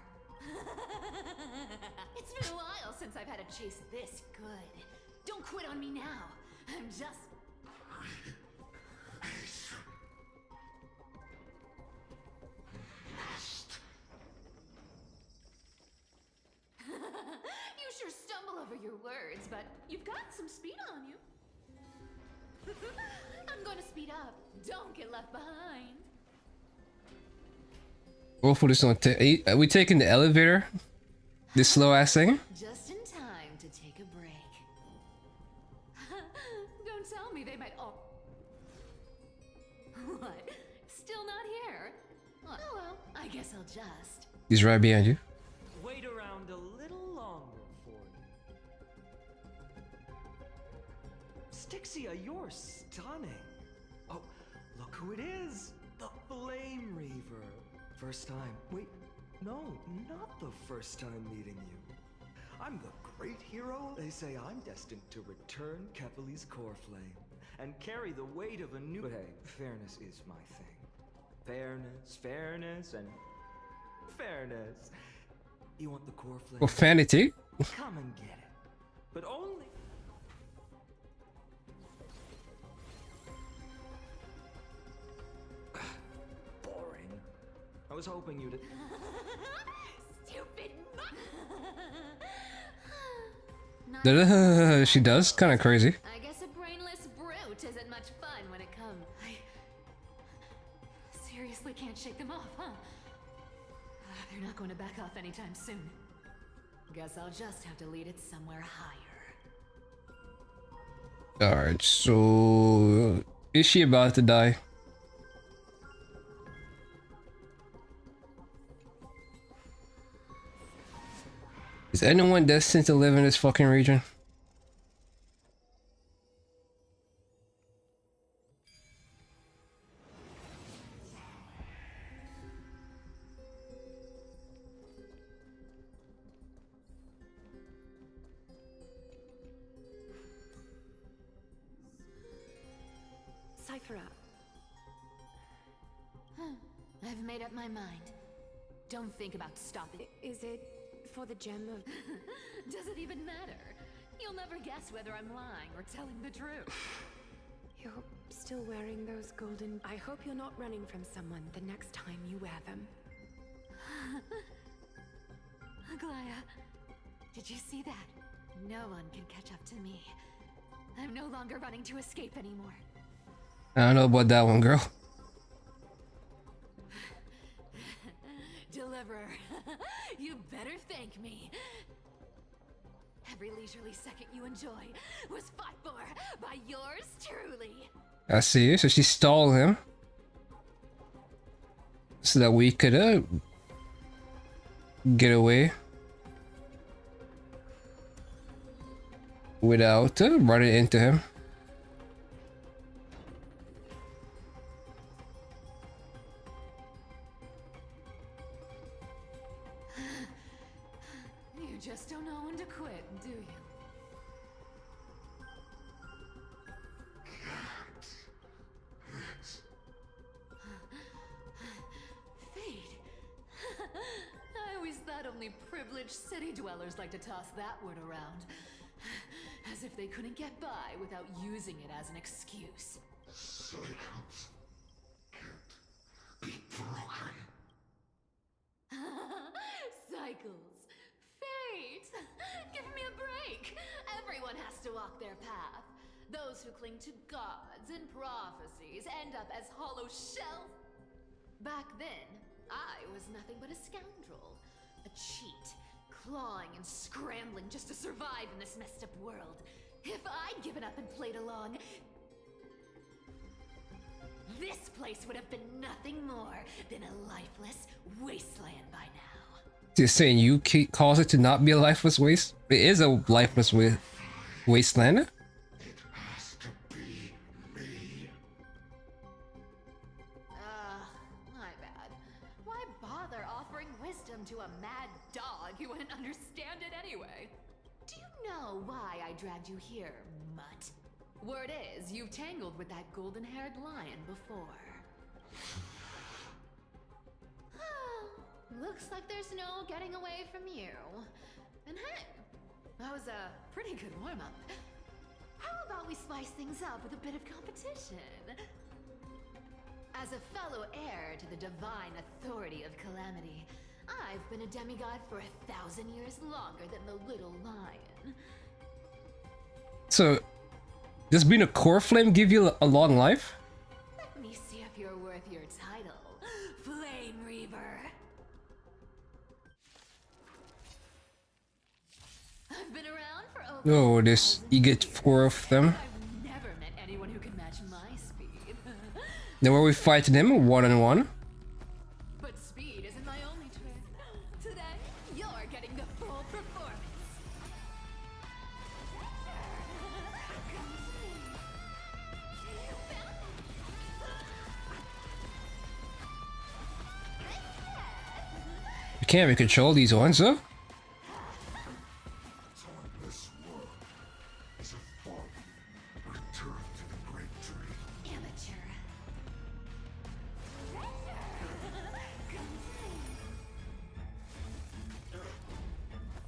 It's been a while since I've had a chase this good. Don't quit on me now. I'm just... You sure stumble over your words, but you've got some speed on you. I'm gonna speed up. Don't get left behind. Hopefully this don't take. Are we taking the elevator? This slow ass thing? Just in time to take a break. Don't tell me they might all... What? Still not here? Oh well, I guess I'll just... He's right behind you. Wait around a little longer for you. Stixia, you're stunning. Oh, look who it is. The Flame Reaver. First time. Wait, no, not the first time meeting you. I'm the great hero. They say I'm destined to return Kefali's core flame and carry the weight of a new... But hey, fairness is my thing. Fairness, and fairness. You want the core flame? Profanity? Come and get it. But only... Boring. I was hoping you'd... Stupid She does? Kinda crazy. I guess a brainless brute isn't much fun when it comes. I seriously can't shake them off, huh? They're not going to back off anytime soon. Guess I'll just have to lead it somewhere higher. Alright, so... Is she about to die? Is anyone destined to live in this fucking region? Cipher up. I've made up my mind. Don't think about stopping. Is it for the gem of... Does it even matter? You'll never guess whether I'm lying or telling the truth. You're still wearing those golden... I hope you're not running from someone the next time you wear them. Aglaya, did you see that? No one can catch up to me. I'm no longer running to escape anymore. I don't know about that one, girl. Deliverer, you better thank me. Every leisurely second you enjoy was fought for by yours truly. I see. So she stole him. So that we could, get away. Without, running into him. You just don't know when to quit, do you? Fate. I always thought only privileged city dwellers like to toss that word around. As if they couldn't get by without using it as an excuse. Cycles can't be broken. Cycles. Fate! Give me a break! Everyone has to walk their path. Those who cling to gods and prophecies end up as hollow shells. Back then, I was nothing but a scoundrel. A cheat, clawing and scrambling just to survive in this messed up world. If I'd given up and played along, this place would have been nothing more than a lifeless wasteland by now. You're saying you cause it to not be a lifeless waste? It is a lifeless wasteland. It has to be me. My bad. Why bother offering wisdom to a mad dog who wouldn't understand it anyway? Do you know why I dragged you here, mutt? Word is, you've tangled with that golden-haired lion before. Looks like there's no getting away from you. And hey, that was a pretty good warm-up. How about we spice things up with a bit of competition? As a fellow heir to the divine authority of Calamity, I've been a demigod for 1,000 years longer than the little lion. So, does being a core flame give you a long life? Let me see if you're worth your title, Flame Reaver. I've been around for over Oh, this you get 4 of them. I've never met anyone who can match my speed. Then were we fighting him 1-on-1? But speed isn't my only trick. Today, you're getting the full performance. You can't even control these ones, huh? This world is a fault. Return to the great tree. Amateur.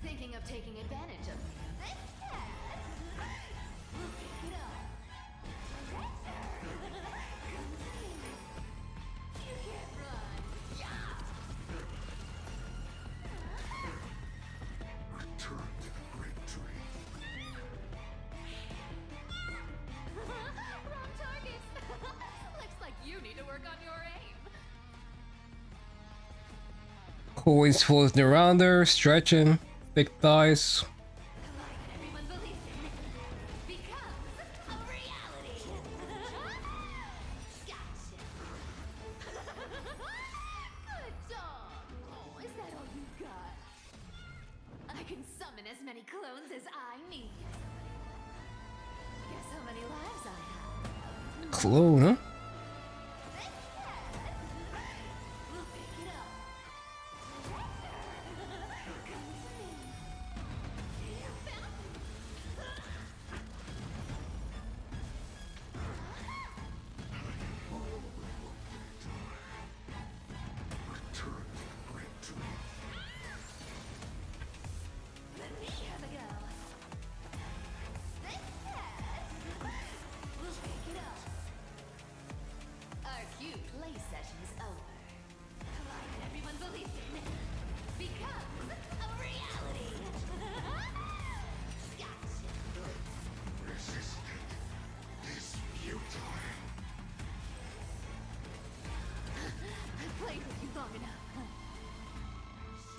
Thinking of taking advantage of me? Get up. You can't run. Return to the great tree. Wrong target. Looks like you need to work on your aim. Coins floating around there, stretching, big thighs. Everyone believes it becomes a reality. Gotcha. Good dog. Oh, is that all you got? I can summon as many clones as I need. Guess how many lives I have. Clone, huh? We'll pick it up. Return to the great tree. Let me have a go. We'll pick it up. Our cute play session is over. Come on, everyone believes it. Becomes a reality. Gotcha. Resistance is futile. I've played with you long enough.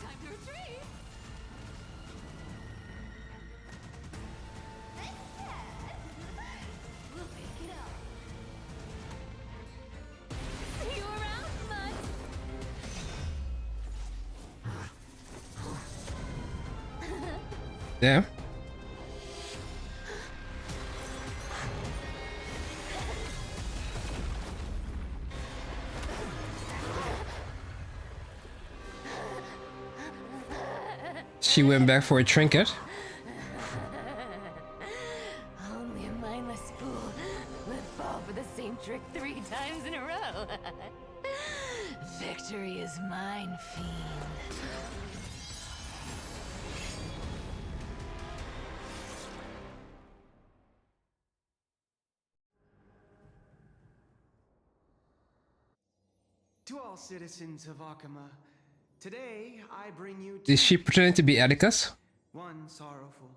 Time to retreat. We'll pick it up. See you around, bud. Yeah. She went back for a trinket. Only a mindless fool would fall for the same trick 3 times in a row. Victory is mine, fiend. To all citizens of Akama, today I bring you Is she pretending to be Atticus? one sorrowful,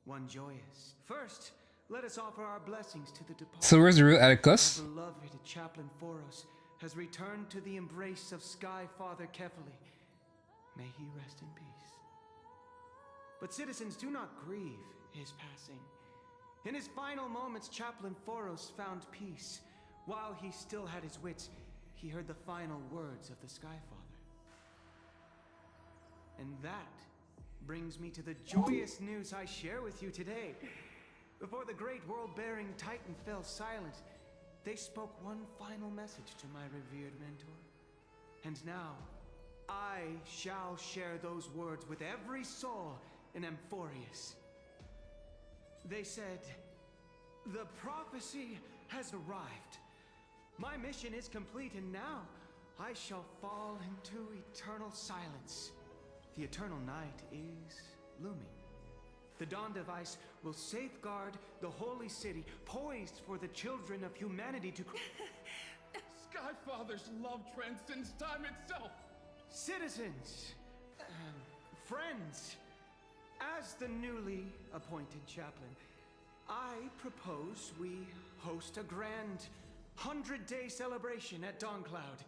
one joyous. First, let us offer our blessings to the departed. So where's the real Atticus? Our beloved chaplain Foros has returned to the embrace of Sky Father Kefali. May he rest in peace. But citizens, do not grieve his passing. In his final moments, Chaplain Foros found peace. While he still had his wits, he heard the final words of the Skyfather. And that brings me to the joyous news I share with you today. Before the great world-bearing Titan fell silent, they spoke one final message to my revered mentor. And now, I shall share those words with every soul in Amphorius. They said, "The prophecy has arrived. My mission is complete, and now I shall fall into eternal silence. The eternal night is looming. The Dawn Device will safeguard the holy city, poised for the children of humanity to... Skyfather's love transcends time itself! Citizens, friends, as the newly appointed chaplain, I propose we host a grand 100-day celebration at Dawncloud.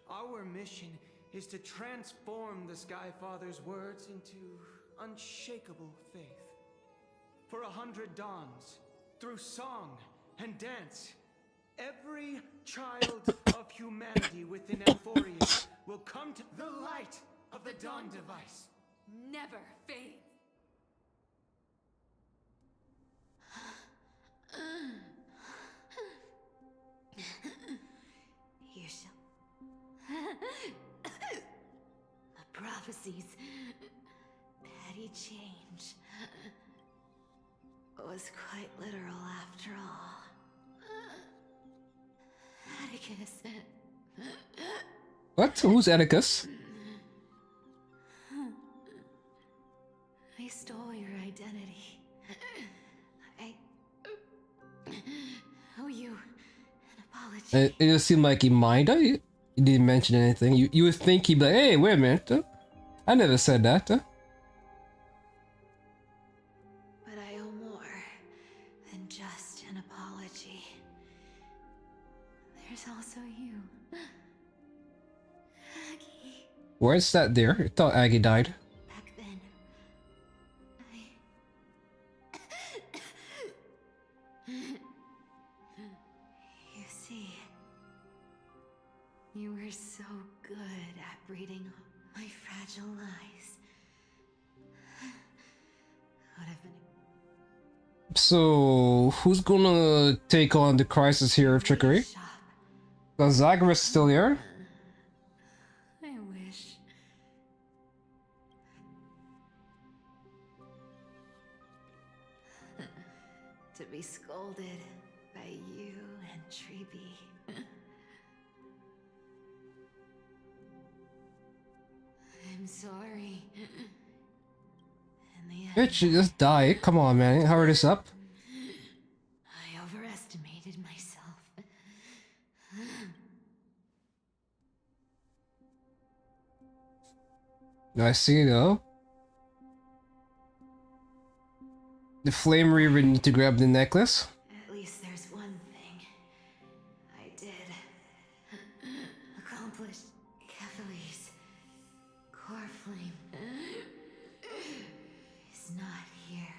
Our mission is to transform the Skyfather's words into unshakable faith. For 100 dawns, through song and dance, every child of humanity within Amphorius will come to the light of the Dawn Device. Never fades. You shall... The prophecies... petty change... was quite literal after all. Atticus... What? Who's Atticus? I stole your identity. I owe you an apology. It just seemed like he minded. He didn't mention anything. You would think he'd be like, hey, wait a minute. I never said that. But I owe more than just an apology. There's also you. Aggie. Where's that there? I thought Aggie died. Back then, You see, you were so good at reading my fragile lies. Would have been So, who's gonna take on the crisis here of trickery? shop. Zagreus is still here. I wish. To be scolded by you and Treeby. I'm sorry. In the end, Bitch, you just die. Come on, man. Hurry this up. I overestimated myself. I see though. The Flame Reaver need to grab the necklace. At least there's one thing I did accomplish. Kephalese, Core Flame, is not here.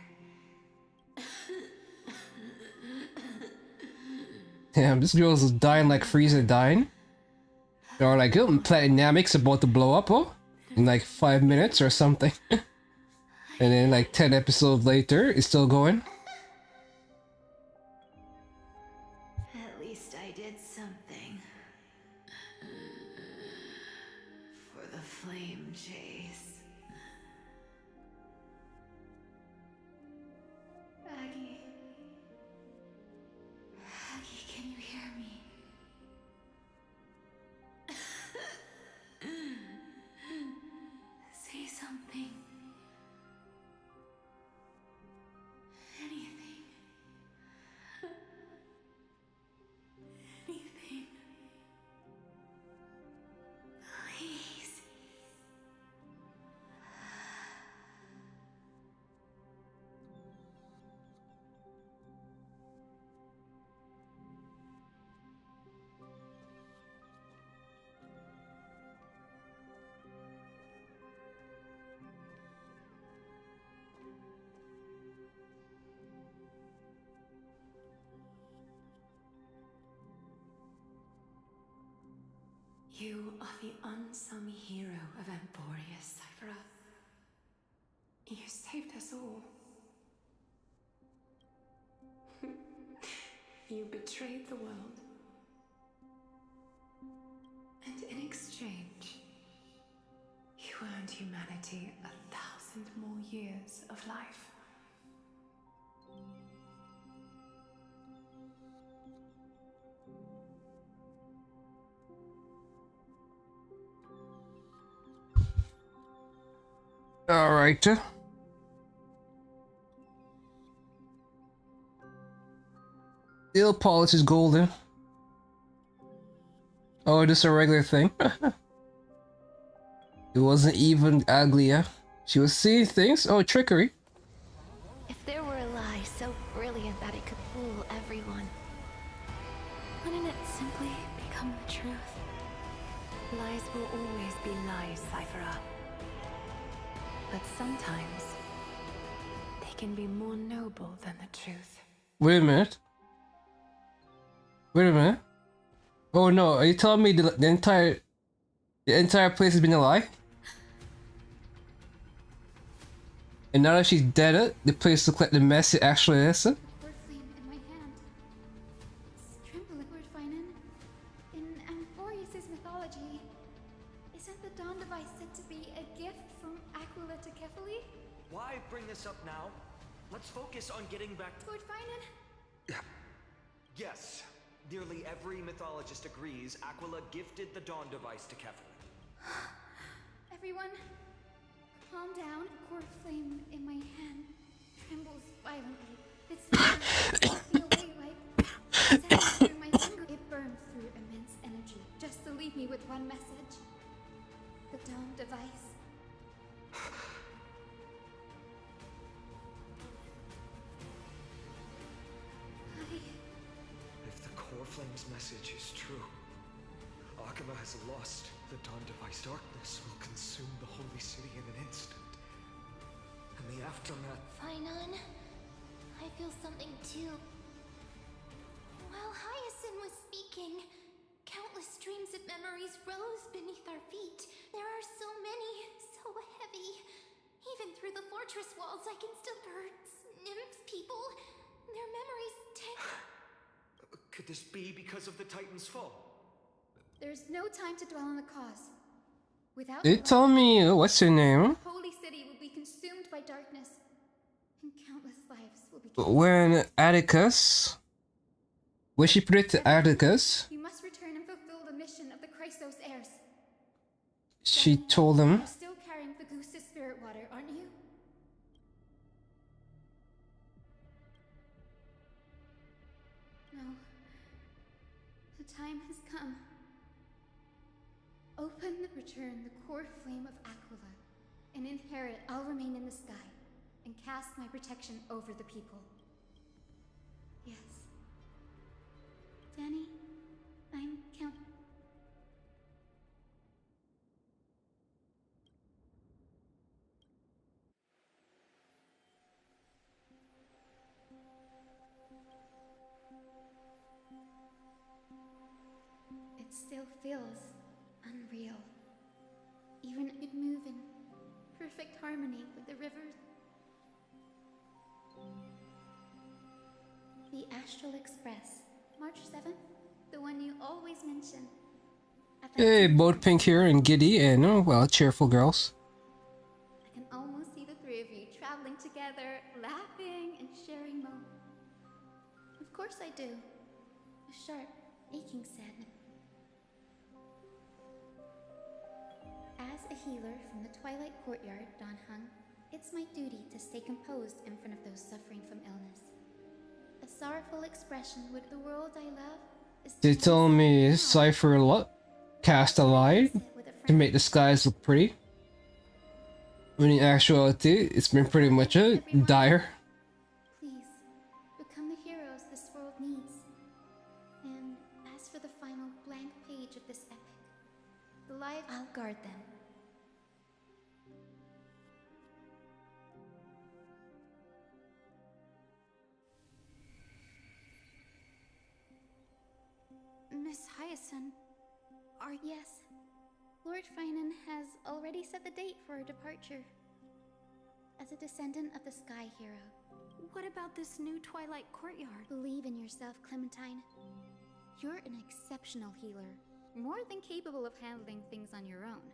Damn, this girl's dying like Frieza dying. Or like, oh, Platinamic's about to blow up, oh? In like 5 minutes or something. And then like 10 episodes later, it's still going. At least I did something for the flame chase. Aggie. Aggie, can you hear me? Say something. Anything. Anything. Please. You are the unsung hero of Emporia, Cypher. You saved us all. You betrayed the world. And in exchange, you earned humanity 1,000 more years of life. All right. Nail polish is golden. Oh, just a regular thing. It wasn't even Aglia. She was seeing things. Oh, trickery. If there were a lie so brilliant that it could fool everyone, wouldn't it simply become the truth? Lies will always be lies, Cypher. But sometimes, they can be more noble than the truth. Wait a minute. Wait a minute. Oh no, are you telling me the entire place has been a lie? And now that she's dead, the place looks like the mess it actually is? Word flame in my hand. It's trembling, Lord Finan. In Amphorius' mythology, isn't the Dawn device said to be a gift from Aquila to Kefali? Why bring this up now? Let's focus on getting back to... Lord Finan? Yes. Nearly every mythologist agrees Aquila gifted the Dawn device to Kefali. Everyone, calm down. The core flame in my hand trembles violently. Its fingers feel weight like sand through my finger. It burns through immense energy just to leave me with one message. The Dawn device. If the core flame's message is true, Aquila has lost the Dawn device. Darkness will consume the holy city in an instant. And the aftermath... Finan, I feel something too. While Hyacinth was speaking, countless streams of memories rose beneath our feet. There are so many, so heavy. Even through the fortress walls, I can still birds, nymphs, people. Their memories Could this be because of the Titan's fall? There's no time to dwell on the cause. Without They told me, what's your name? the holy city will be consumed by darkness, and countless lives will be killed. When Atticus... When she predicted Atticus, You must return and fulfill the mission of the Chrysos heirs. she told him... You're still carrying the goose's spirit water, aren't you? No. The time has come. Open, return the core flame of Aquila, and inherit I'll remain in the sky, and cast my protection over the people. Yes. Danny, I'm Count... It still feels unreal. Even it move in perfect harmony with the rivers. The Astral Express, March 7th, the one you always mention. At that Hey, time, both Pink here and Giddy and, oh, well, cheerful girls. I can almost see the three of you traveling together, laughing and sharing moments. Of course I do. A sharp, aching sadness. As a healer from the Twilight Courtyard, Don Hung, it's my duty to stay composed in front of those suffering from illness. A sorrowful expression with the world I love is... They told me Cypher cast a lie to make the skies look pretty. When in actuality, it's been pretty much dire. Please, become the heroes this world needs. And as for the final blank page of this epic, the life... I'll guard them. Miss Hyacinth, are... Yes, Lord Finan has already set the date for our departure. As a descendant of the Sky Hero. What about this new Twilight Courtyard? Believe in yourself, Clementine. You're an exceptional healer, more than capable of handling things on your own.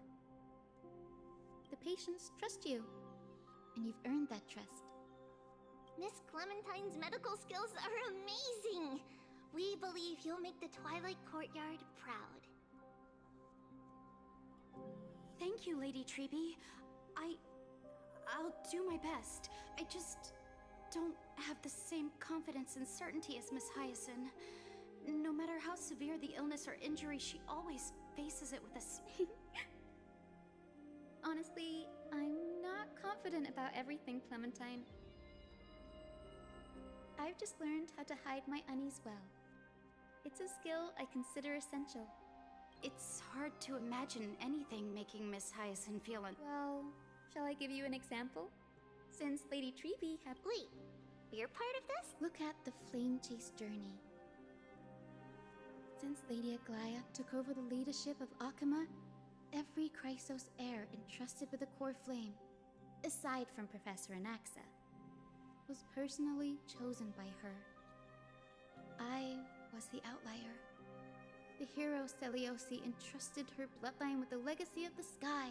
The patients trust you, and you've earned that trust. Miss Clementine's medical skills are amazing! We believe you'll make the Twilight Courtyard proud. Thank you, Lady Treby. I'll do my best. I just don't have the same confidence and certainty as Miss Hyacinth. No matter how severe the illness or injury, she always faces it with a Honestly, I'm not confident about everything, Clementine. I've just learned how to hide my unease well. It's a skill I consider essential. It's hard to imagine anything making Miss Hyacinth feel Well, shall I give you an example? Since Lady Treby had— Wait, you're part of this? Look at the Flame Chase journey. Since Lady Aglaya took over the leadership of Akama, every Chrysos heir entrusted with the core flame, aside from Professor Anaxa, was personally chosen by her. I was the outlier. The hero Celiosi entrusted her bloodline with the legacy of the sky.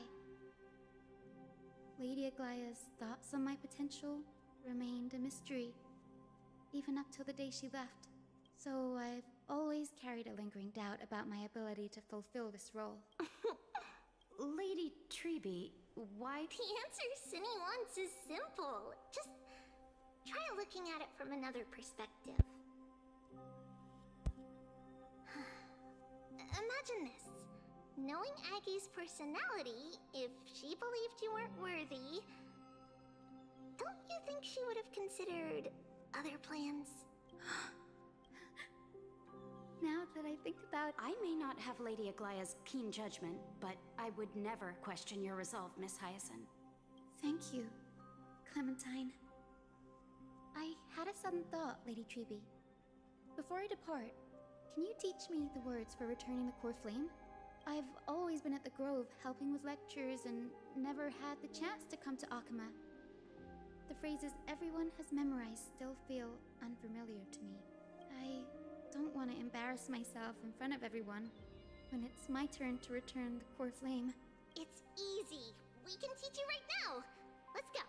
Lady Aglaya's thoughts on my potential remained a mystery, even up till the day she left. So I've always carried a lingering doubt about my ability to fulfill this role. Lady Treby, why— The answer Cindy wants is simple. Just try looking at it from another perspective. Imagine this. Knowing Aggie's personality, if she believed you weren't worthy, don't you think she would have considered other plans? Now that I think about— I may not have Lady Aglaya's keen judgment, but I would never question your resolve, Miss Hyacinth. Thank you, Clementine. I had a sudden thought, Lady Treby. Before I depart, can you teach me the words for returning the core flame? I've always been at the Grove helping with lectures and never had the chance to come to Akama. The phrases everyone has memorized still feel unfamiliar to me. I don't want to embarrass myself in front of everyone when it's my turn to return the core flame. It's easy. We can teach you right now. Let's go.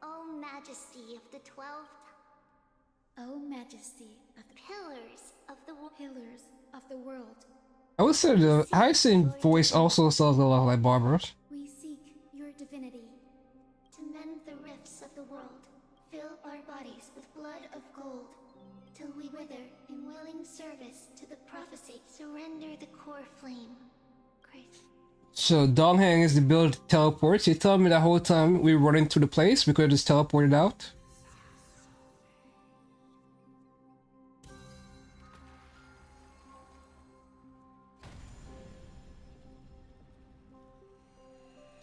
O Majesty of the 12th. O Majesty of the Pillars of the Pillars of the world. I would say the Hyacinth voice also sounds a lot like Barbara's. We seek your divinity. To mend the rifts of the world, fill our bodies with blood of gold, till we wither in willing service to the prophecy. Surrender the core flame. Christ. So Donghang is the build teleports. You told me that whole time we were running to the place, we could have just teleported out.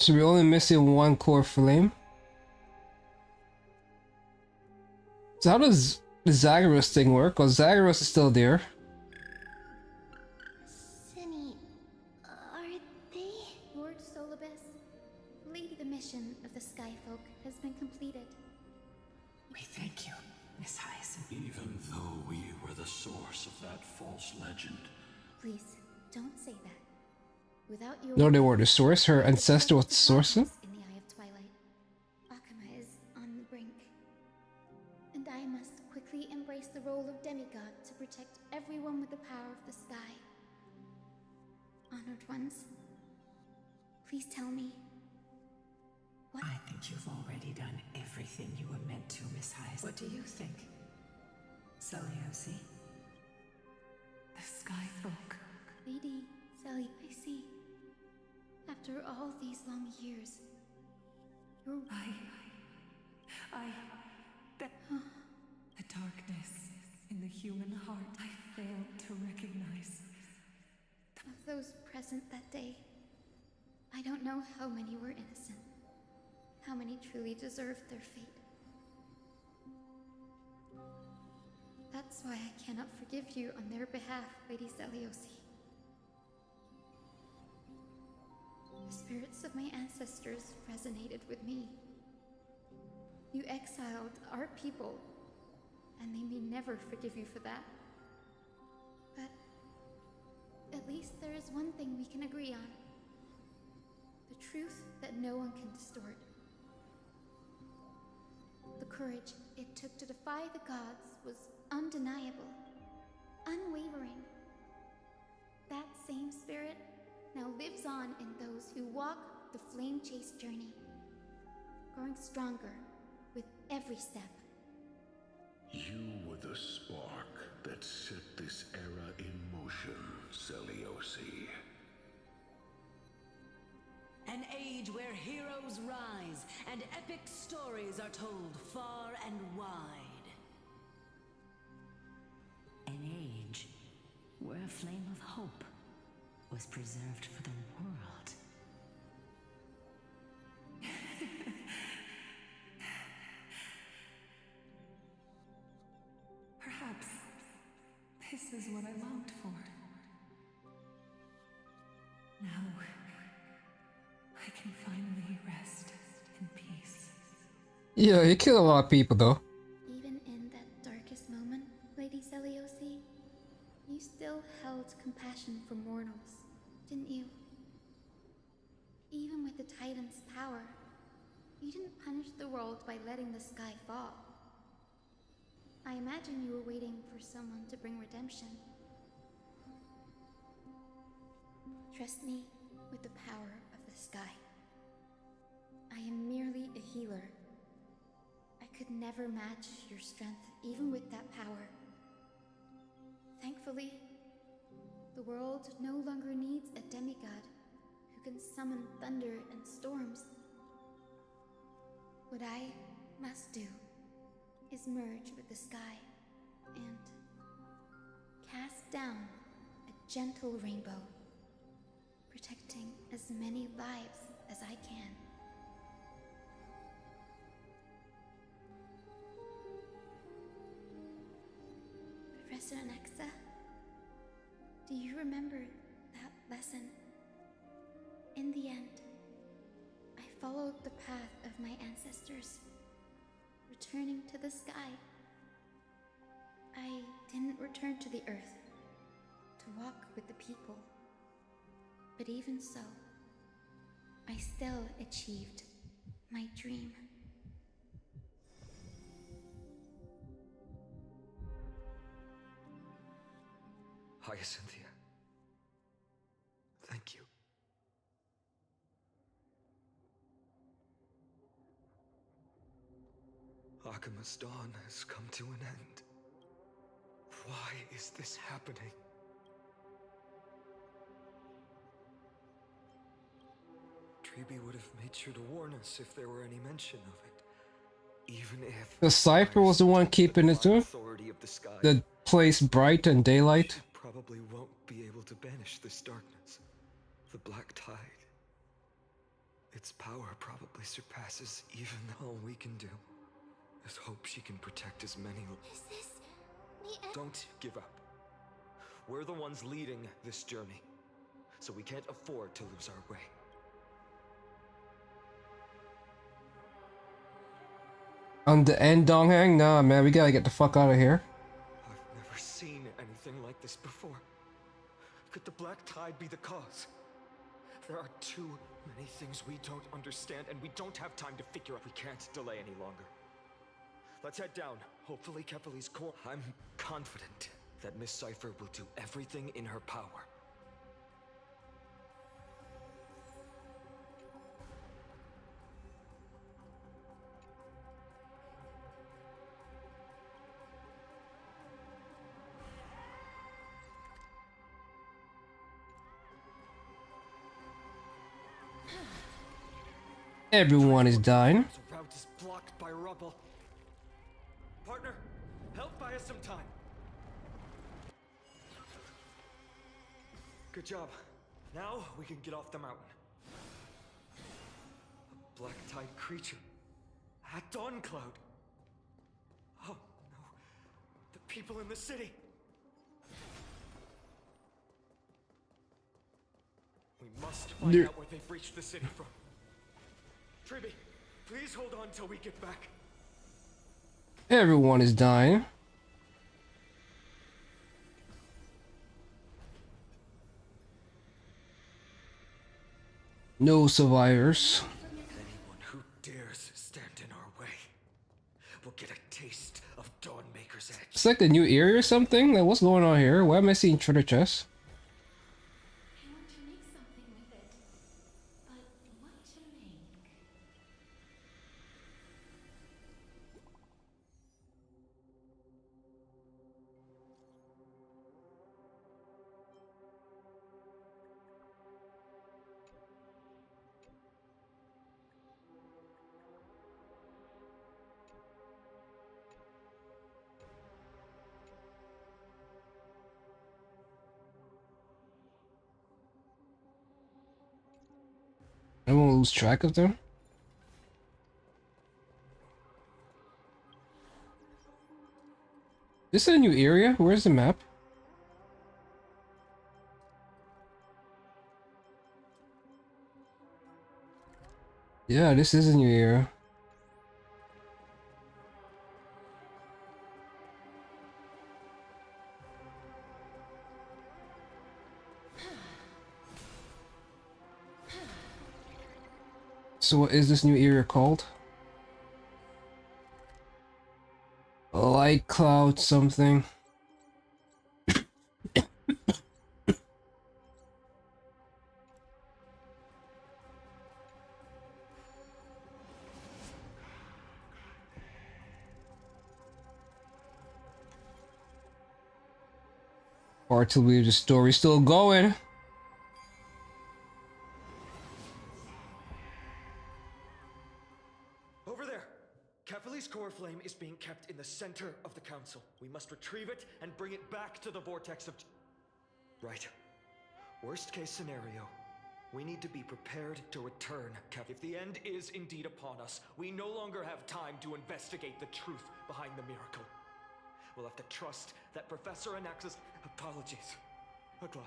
So we're only missing one core flame. So how does the Zagreus thing work? Because Zagreus is still there. Cindy, are they? Lord Solibus, Lady, the mission of the Skyfolk has been completed. We thank you, Miss Hyacinth. Even though we were the source of that false legend. Please, don't say that. Without your— No, they were the source. Her ancestor was the source. In the Eye of Twilight, Akama is on the brink. And I must quickly embrace the role of demigod to protect everyone with the power of the sky. Honored ones, please tell me. What— I think you've already done everything you were meant to, Miss Hyacinth. What do you think, Celiosi? The Skyfolk. Lady Sally, I see. After all these long years, you're— The darkness in the human heart I failed to recognize. of those present that day. I don't know how many were innocent. How many truly deserved their fate. That That's why I cannot forgive you on their behalf, Lady Zeliosi. The spirits of my ancestors resonated with me. You exiled our people, and they may never forgive you for that. But at least there is one thing we can agree on. The truth that no one can distort. The courage it took to defy the gods was undeniable, unwavering. That same spirit now lives on in those who walk the flame chase journey, growing stronger with every step. You were the spark that set this era in motion, Zeliosi. An age where heroes rise and epic stories are told far and wide. An age where a flame of hope was preserved for the world. Perhaps this is what I longed for. Now, I can finally rest in peace. Yeah, you kill a lot of people though. Even in that darkest moment, Lady Zeliosi, you still held compassion for mortals, didn't you? Even with the Titan's power, you didn't punish the world by letting the sky fall. I imagine you were waiting for someone to bring redemption. Trust me with the power of the sky. I am merely a healer. I could never match your strength, even with that power. Thankfully, the world no longer needs a demigod who can summon thunder and storms. What I must do is merge with the sky and cast down a gentle rainbow, protecting as many lives as I can. Professor Nexa, do you remember that lesson? In the end, I followed the path of my ancestors, returning to the sky. I didn't return to the earth to walk with the people. But even so, I still achieved my dream. Hyacinthia. Thank you. Akima's dawn has come to an end. Why is this happening? Treeby would have made sure to warn us if there were any mention of it. Even if The Cypher was the one keeping it too. The place bright and daylight. She probably won't be able to banish this darkness. The Black Tide. Its power probably surpasses even all we can do. Let's hope she can protect as many. Is this the end? Don't give up. We're the ones leading this journey, so we can't afford to lose our way. On the end, Donghang? Nah, man, we gotta get the fuck out of here. I've never seen anything like this before. Could the Black Tide be the cause? There are too many things we don't understand, and we don't have time to figure out. We can't delay any longer. Let's head down. Hopefully Kefali's core. I'm confident that Miss Cypher will do everything in her power. Everyone is dying. The route is blocked by rubble. Partner, help buy us some time. Good job. Now we can get off the mountain. A Black Tide creature. At Dawn Cloud. Oh no. The people in the city. We must find out where they've breached the city from. Triby, please hold on till we get back. Everyone is dying. No survivors. Anyone who dares stand in our way will get a taste of Dawnmaker's edge. It's like a new area or something? Like, what's going on here? Why am I seeing treasure chests? I want to make something with it. But what to make? I won't lose track of them. This is a new area? Where's the map? Yeah, this is a new area. So what is this new area called? Light cloud something. Hard to believe the story's still going. Over there! Kefali's core flame is being kept in the center of the council. We must retrieve it and bring it back to the vortex of... Right. Worst case scenario. We need to be prepared to return, Kef. If the end is indeed upon us, we no longer have time to investigate the truth behind the miracle. We'll have to trust that Professor Anaxa's... Apologies. Aglaia.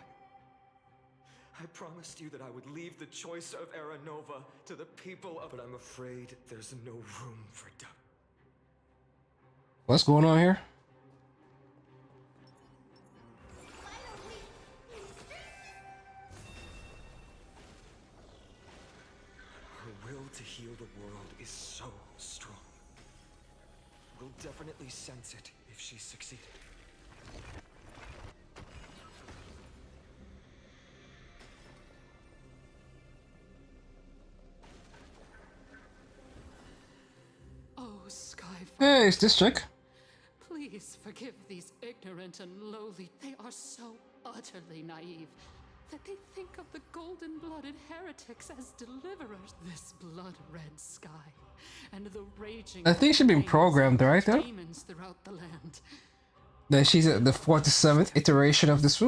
I promised you that I would leave the choice of Aranova to the people of... But I'm afraid there's no room for doubt. What's going on here? Her will to heal the world is so strong. We'll definitely sense it if she succeeded. Oh, Skyfall. Hey, it's this chick. Please forgive these ignorant and lowly. They are so utterly naive that they think of the golden-blooded heretics as deliverers. This blood-red sky and the raging... I think she's been programmed, right? Though? Demons throughout the land. That she's the 47th iteration of this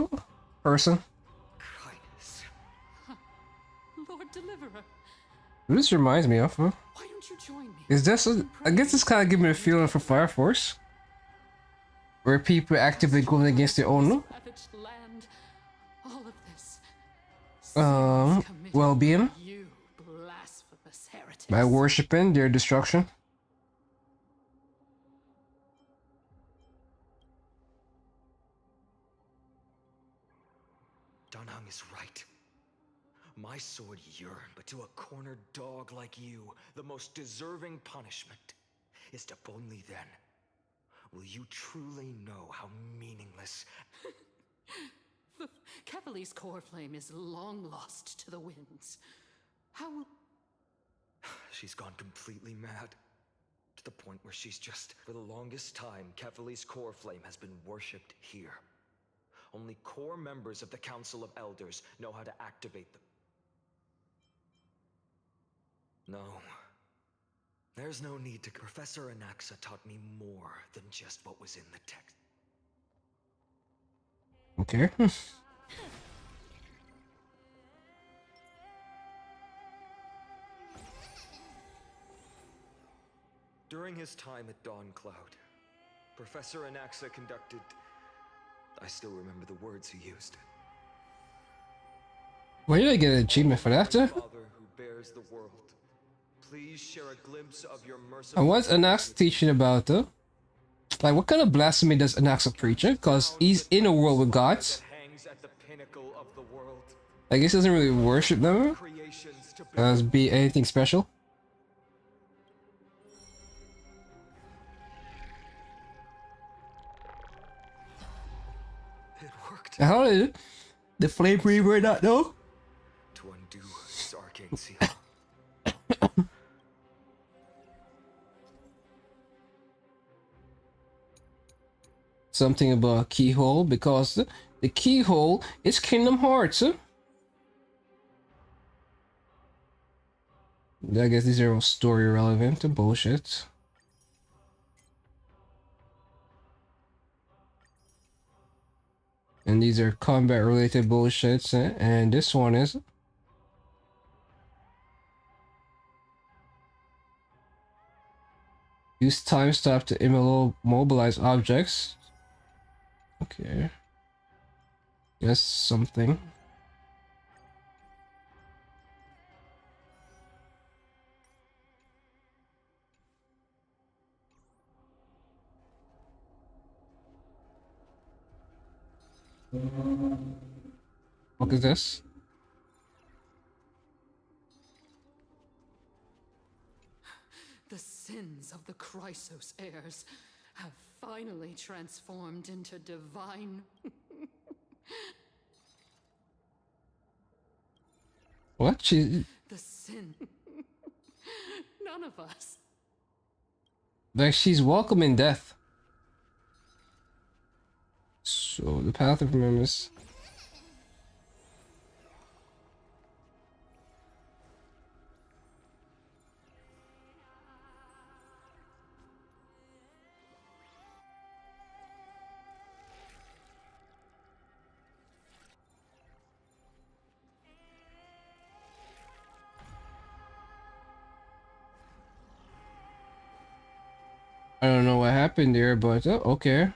person. Kindness. Lord Deliverer, Who this reminds me of? Huh? why don't you join me? Is this? I guess this kind of gives me a feeling for Fire Force, where people actively going against their own Savage land. All of this. well-being You blasphemous heretics. by worshipping their destruction. Danhang is right. My sword yearned, but to a cornered dog like you, the most deserving punishment is to only then will you truly know how meaningless... The Kefali's core flame is long lost to the winds. How will... She's gone completely mad. To the point where she's just... For the longest time, Kefali's core flame has been worshipped here. Only core members of the Council of Elders know how to activate them. No. There's no need to... Professor Anaxa taught me more than just what was in the text. Okay. During his time at Dawn Cloud, Professor Anaxa conducted... I still remember the words he used. Where did I get an achievement for that? Father who bears the world, please share a glimpse of your merciful... And what's Anaxa teaching about though? Like, what kind of blasphemy does Anaxa preach? Because he's in a world with gods. I guess he doesn't really worship them as be anything special. It worked. How did it? The flame reaver not know? To undo his arcane seal. Something about a keyhole, because the keyhole is Kingdom Hearts. I guess these are all story relevant and bullshit. And these are combat related bullshits, and this one is use time stop to immobilize objects. Okay. Yes, something. What is this? The sins of the Chrysos heirs have finally transformed into divine... What? She... The sin... None of us. Like, she's welcoming death. So, the path of remembrance. I don't know what happened there, but okay.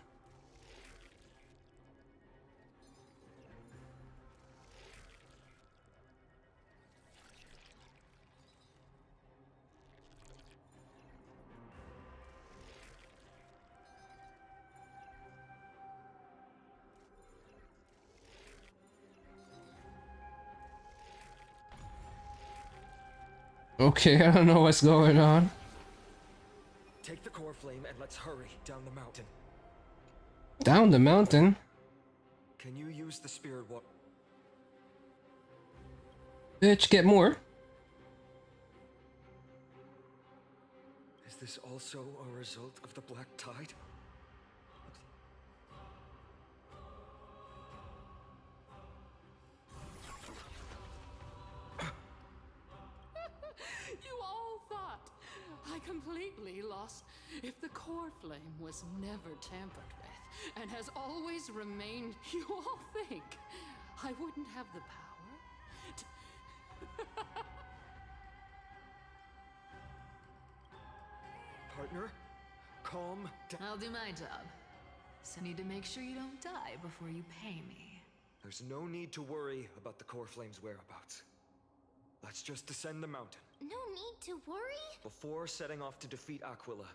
Okay, I don't know what's going on. Take the core flame and let's hurry down the mountain. Down the mountain? Can you use the spirit water? Bitch, get more. Is this also a result of the black tide? You all thought I completely lost. If the core flame was never tampered with and has always remained, you all think I wouldn't have the power to... Partner, calm down. I'll do my job. So need to make sure you don't die before you pay me. There's no need to worry about the core flame's whereabouts. Let's just descend the mountain. No need to worry? Before setting off to defeat Aquila,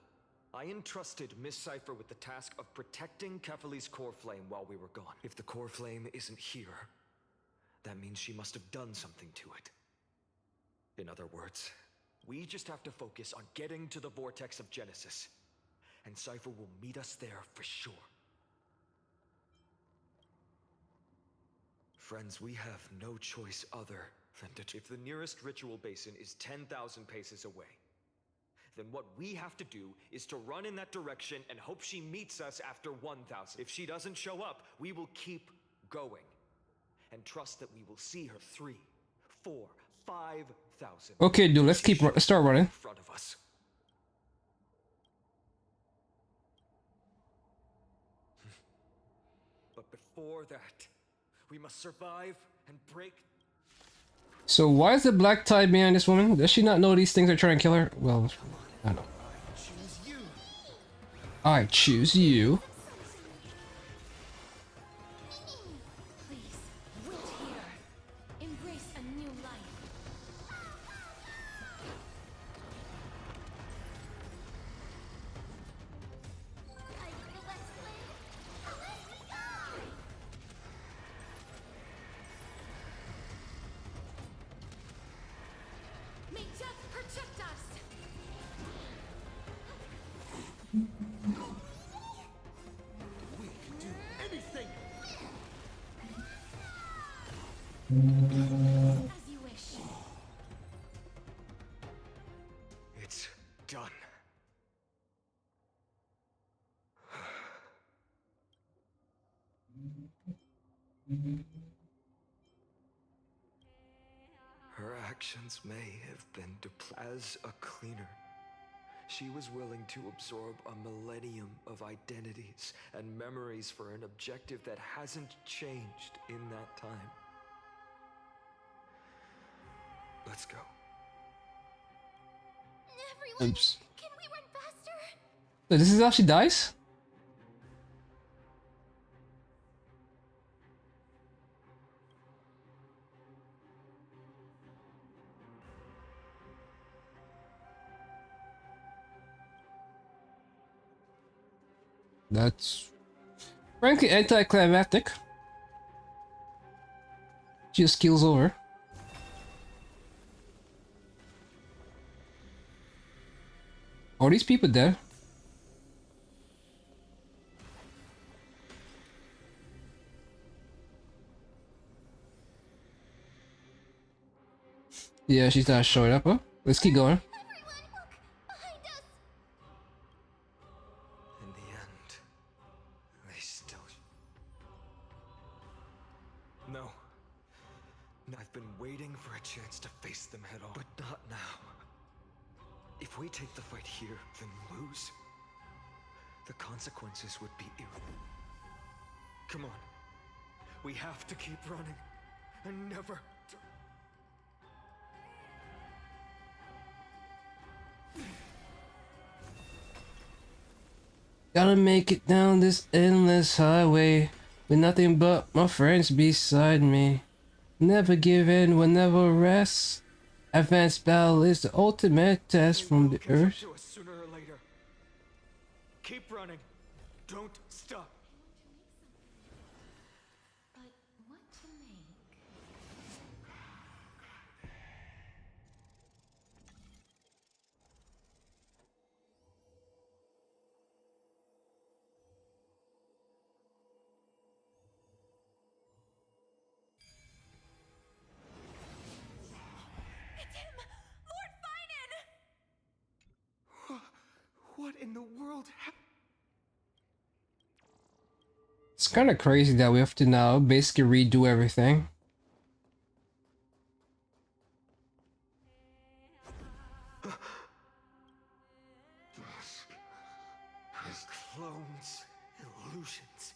I entrusted Miss Cipher with the task of protecting Kefali's core flame while we were gone. If the core flame isn't here, that means she must have done something to it. In other words, we just have to focus on getting to the vortex of Genesis, and Cipher will meet us there for sure. Friends, we have no choice other than to... If the nearest ritual basin is 10,000 paces away, then what we have to do is to run in that direction and hope she meets us after 1,000. If she doesn't show up, we will keep going and trust that we will see her 3, 4, 5,000. Okay, dude, let's start running. In front of us. But before that, we must survive and break. So why is the black tide behind this woman? Does she not know these things are trying to kill her? Well, I don't know. I choose you. Please, wait here. Embrace a new life. Are you the West Wind? Let me go! May death protect us! We can do anything! As you wish. It's done. Her actions may have been as a cleaner. She was willing to absorb a millennium of identities and memories for an objective that hasn't changed in that time. Let's go. Everyone, Oops. can we run faster? So this is how she dies? That's frankly anticlimactic. Just keels over. Are these people dead? Yeah, she's not showing up, huh? Let's keep going. Everyone, look! Behind us! In the end, they still... No. I've been waiting for a chance to face them head on, but not now. If we take the fight here, then lose, the consequences would be Come on. We have to keep running and never... Gotta make it down this endless highway with nothing but my friends beside me. Never give in, will never rest. Advanced battle is the ultimate test from the earth. To us sooner or later. Keep running. Don't stop. But what to make? It's him! Lord Finan! What in the world It's kind of crazy that we have to now basically redo everything. Clones, illusions.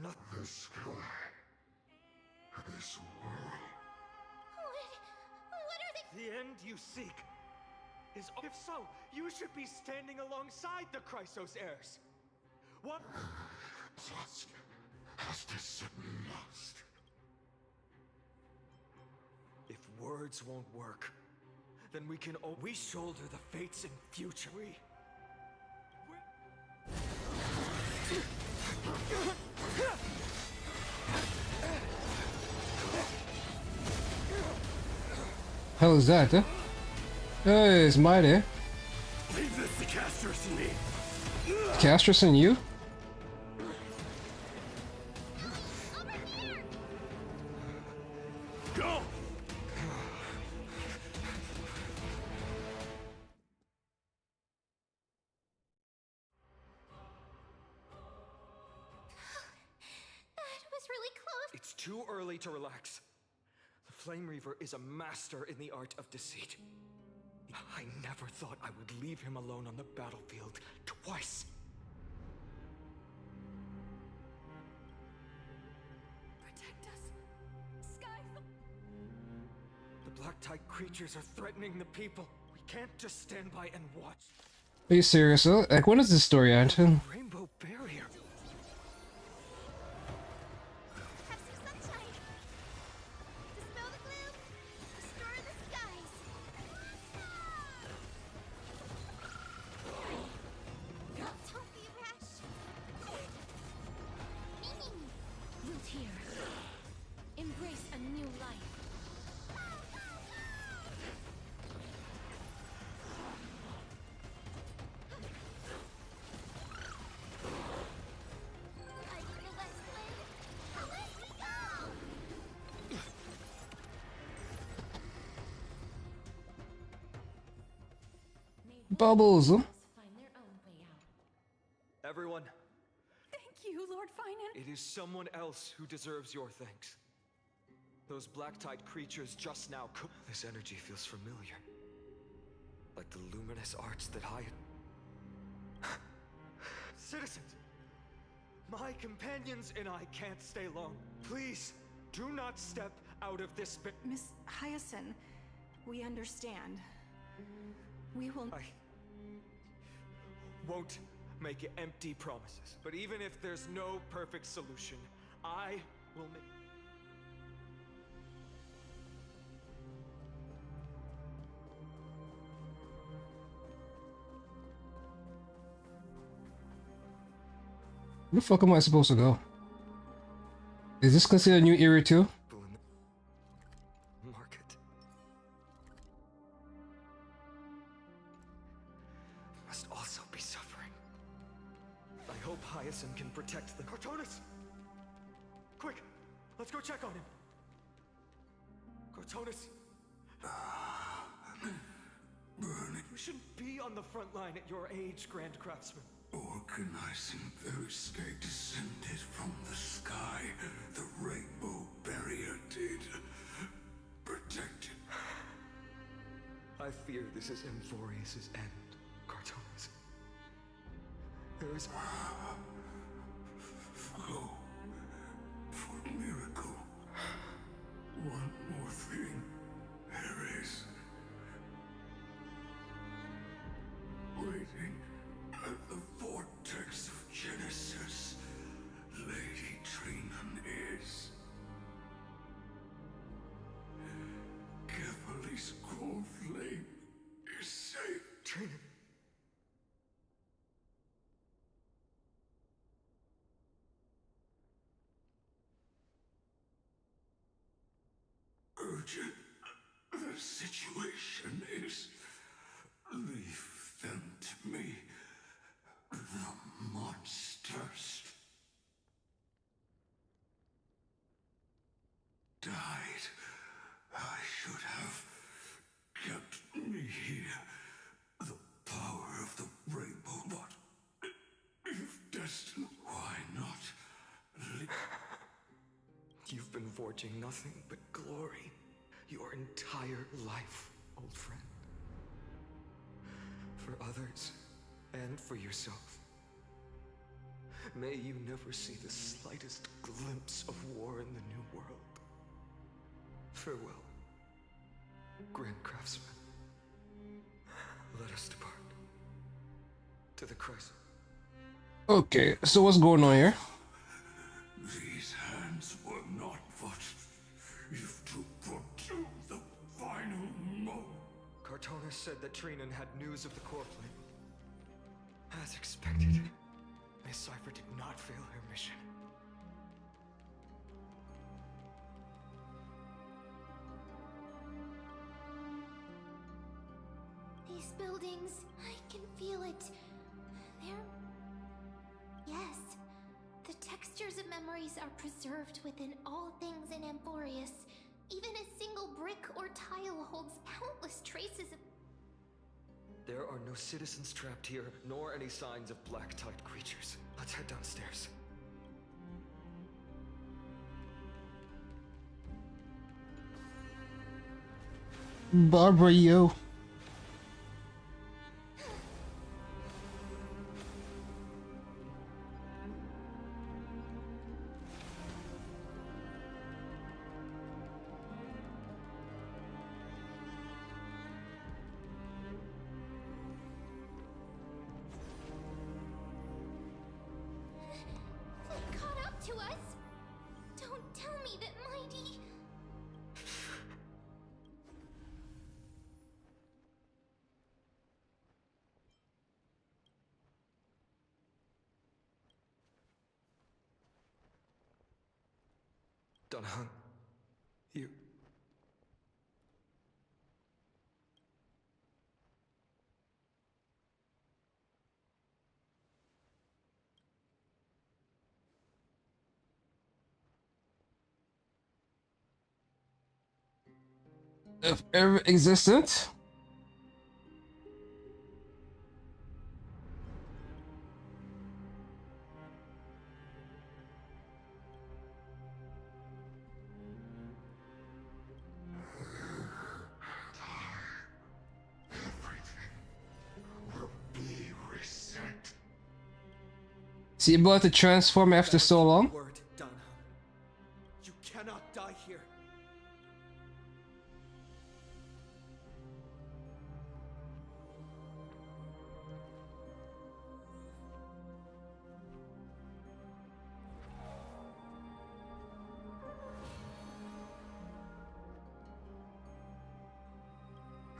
Not the sky. This world. What are they? The end you seek is... If so, you should be standing alongside the Chrysos heirs. What? Dusk has descended last. If words won't work, then we can... We shoulder the fates in future. Hell is that, huh? Hey, it's mighty. Leave this to Castros and me. Castros and you? Go! That was really close. It's too early to relax. The Flame Reaver is a master in the art of deceit. I never thought I would leave him alone on the battlefield twice. Protect us. Sky. The black tide creatures are threatening the people. We can't just stand by and watch. Are you serious? Like, when is this story end? Rainbow barrier. Have some sunshine. Dispel the gloom. Restore the skies. Don't be rash. Meaning. Root here. Embrace a new life. I feel that flame. Away we go. Bubbles. Huh? Find their own way out. Everyone, Thank you, Lord Finan. it is someone else who deserves your thanks. Those black-tide creatures just now This energy feels familiar. Like the luminous arts that hide. Citizens! My companions and I can't stay long. Please, do not step out of this bit. Miss Hyacinth, we understand. We will... I won't make empty promises. But even if there's no perfect solution, I will make... Where the fuck am I supposed to go? Is this considered a new area too? Market. Must also be suffering. I hope Hyacinth can protect the Cartonis! Quick! Let's go check on him! Cartonis! Burning, You shouldn't be on the front line at your age, Grand Craftsman. organizing very sky descended from the sky. The rainbow barrier did. Protected. I fear this is Amphorius' end, Cartonis. There is... Go for miracle. One more thing. There is. Waiting at the vortex of Genesis, Lady Trinan is. Carefully scrolled flame is safe. Trinan. Urgent. The situation is. Leave them to me. The monsters. Died. I should have kept me here. The power of the rainbow, but if destined, why not? You've been forging nothing but glory your entire life, old friend. For others, and for yourself. May you never see the slightest glimpse of war in the New World. Farewell, Grand Craftsman. Let us depart. To the crisis. Okay, so what's going on here? These hands were not what if to put to the final moment. Cartonis said that Trinan had news of the core flame. As expected, Miss Cipher did not fail her mission. These buildings, I can feel it. They're... Yes. The textures of memories are preserved within all things in Amphorius. Even a single brick or tile holds countless traces of... There are no citizens trapped here, nor any signs of black-tide creatures. Let's head downstairs. Barbara, yo. to us? Don't tell me that Mighty... Dunhung, you... If ever existed. Is he about to transform after so long? Word, Dunhung. You cannot die here.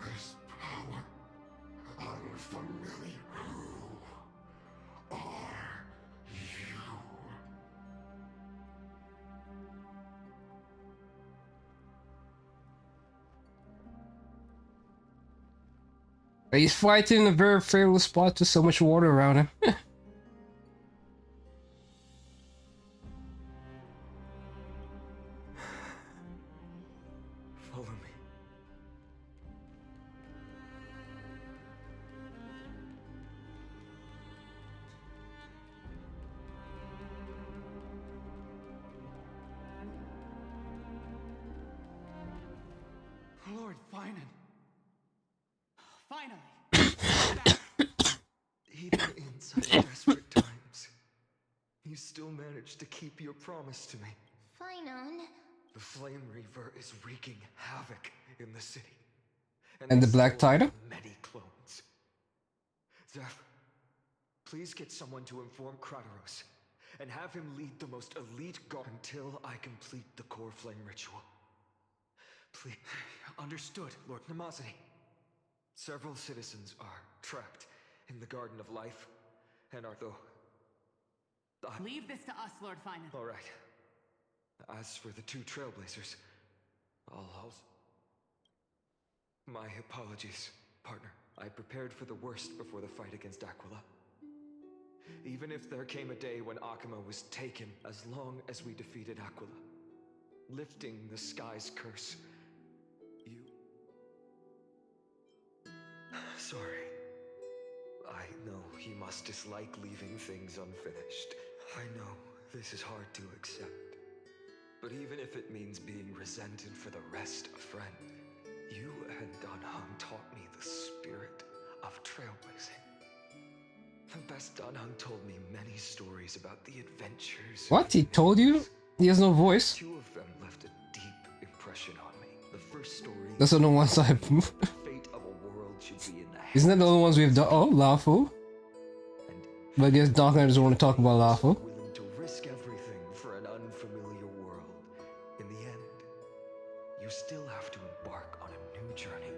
This power, unfamiliar. Who are you? He's fighting in a very favorable spot with so much water around him. Follow me. Lord Finan. Finally. Even in such desperate times, you still managed to keep your promise to me. Finan. The Flame Reaver is wreaking havoc in the city. And the they Black still Titan? have many clones. Zeph, please get someone to inform Kratos and have him lead the most elite guard until I complete the core flame ritual. Please. Understood, Lord Nemazity. Several citizens are trapped in the Garden of Life and are though... Leave this to us, Lord Finan. All right. As for the two Trailblazers, I'll... My apologies, partner. I prepared for the worst before the fight against Aquila. Even if there came a day when Akuma was taken, as long as we defeated Aquila, lifting the sky's curse, you... Sorry. I know you must dislike leaving things unfinished. I know this is hard to accept. But even if it means being resented for the rest a friend, you and Dunhung taught me the spirit of trailblazing. The best Dunhung told me many stories about the adventures. What? He told you? He has no voice. Two of them left a deep impression on me. The first story... That's on the one side. the fate of a world should be in the hands. Isn't that the only ones we've done? Oh, Lafu. But I guess Donkey doesn't want to talk about Lafu. Willing to risk everything for an unfamiliar world. In the end, you still have to embark on a new journey